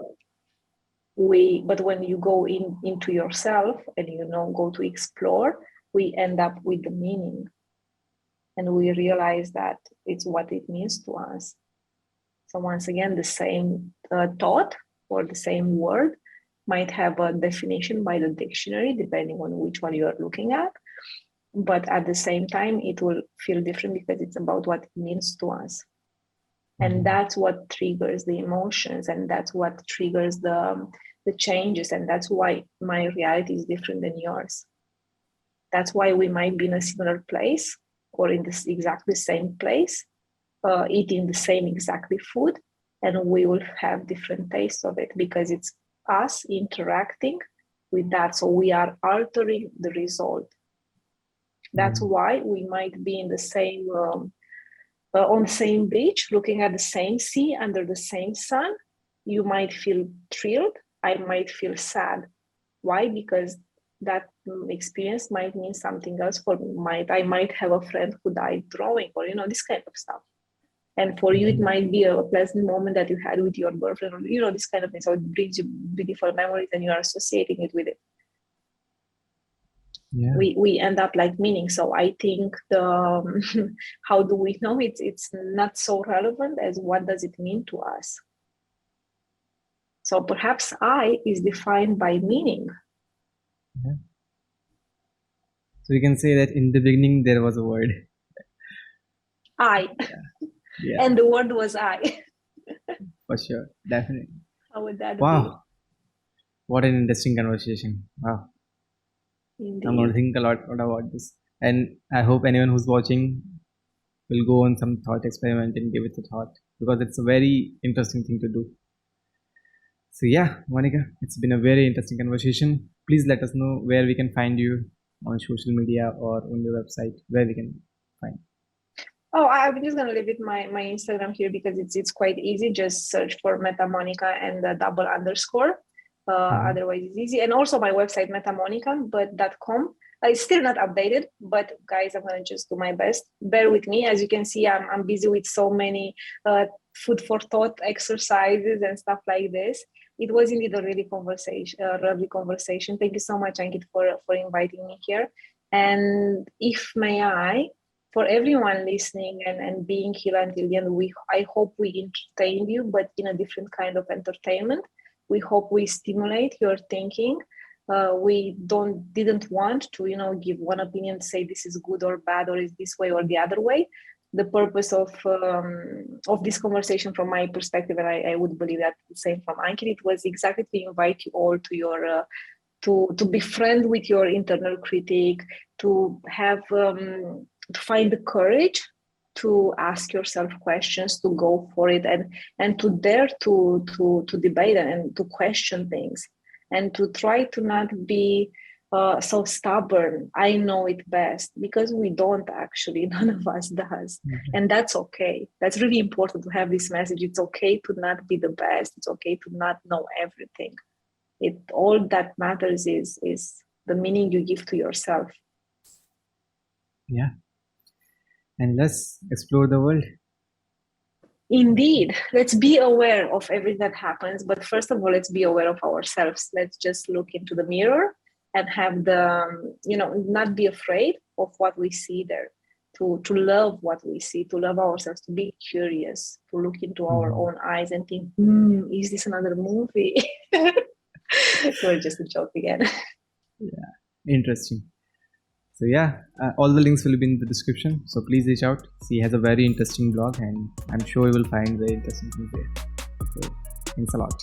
but when you go into yourself and go to explore, we end up with the meaning, and we realize that it's what it means to us. So once again, the same thought or the same word might have a definition by the dictionary, depending on which one you are looking at. But at the same time, it will feel different because it's about what it means to us. And that's what triggers the emotions, and that's what triggers the changes, and that's why my reality is different than yours. That's why we might be in a similar place or in this exactly same place, eating the same exactly food, and we will have different tastes of it because it's us interacting with that. So we are altering the result. That's why we might be in the same on the same beach, looking at the same sea under the same sun. You might feel thrilled. I might feel sad. Why? Because that experience might mean something else for me. I might have a friend who died drawing, or this kind of stuff. And for you, it might be a pleasant moment that you had with your girlfriend, or this kind of thing. So it brings you beautiful memories, and you are associating it with it. Yeah. We end up like meaning. So I think the how do we know it's not so relevant as what does it mean to us. So perhaps I is defined by meaning. Yeah. So we can say that in the beginning there was a word. I. Yeah. And the word was I. For sure, definitely. How would that Wow, what an interesting conversation. Wow. be? I'm going to think a lot about this, and I hope anyone who's watching will go on some thought experiment and give it a thought, because it's a very interesting thing to do. So yeah, Monica, it's been a very interesting conversation. Please let us know where we can find you on social media or on your website, where we can find. Oh, I'm just gonna leave it my Instagram here because it's quite easy. Just search for Meta Monica and the double underscore. Otherwise, it's easy. And also my website metamonica.com. It's still not updated, but guys, I'm gonna just do my best. Bear with me. As you can see, I'm busy with so many food for thought exercises and stuff like this. It was indeed a really lovely conversation. Thank you so much, Ankit, for inviting me here. And if may I, for everyone listening and being here until the end, I hope we entertained you, but in a different kind of entertainment. We hope we stimulate your thinking. We didn't want to, give one opinion, say this is good or bad, or is this way or the other way. The purpose of this conversation, from my perspective, and I would believe that the same from Ankit, it was exactly to invite you all to your to befriend with your internal critic, to have to find the courage to ask yourself questions, to go for it, and to dare to debate and to question things, and to try to not be so stubborn. I know it best, because we don't actually. None of us does, and that's okay. That's really important to have this message. It's okay to not be the best. It's okay to not know everything. All that matters is the meaning you give to yourself. Yeah. And let's explore the world. Indeed, let's be aware of everything that happens. But first of all, let's be aware of ourselves. Let's just look into the mirror and have not be afraid of what we see there. To love what we see, to love ourselves, to be curious, to look into our own eyes and think, is this another movie? We're just a joke again. Yeah, interesting. So yeah, all the links will be in the description. So please reach out. She has a very interesting blog, and I'm sure you will find very interesting things there. So thanks a lot.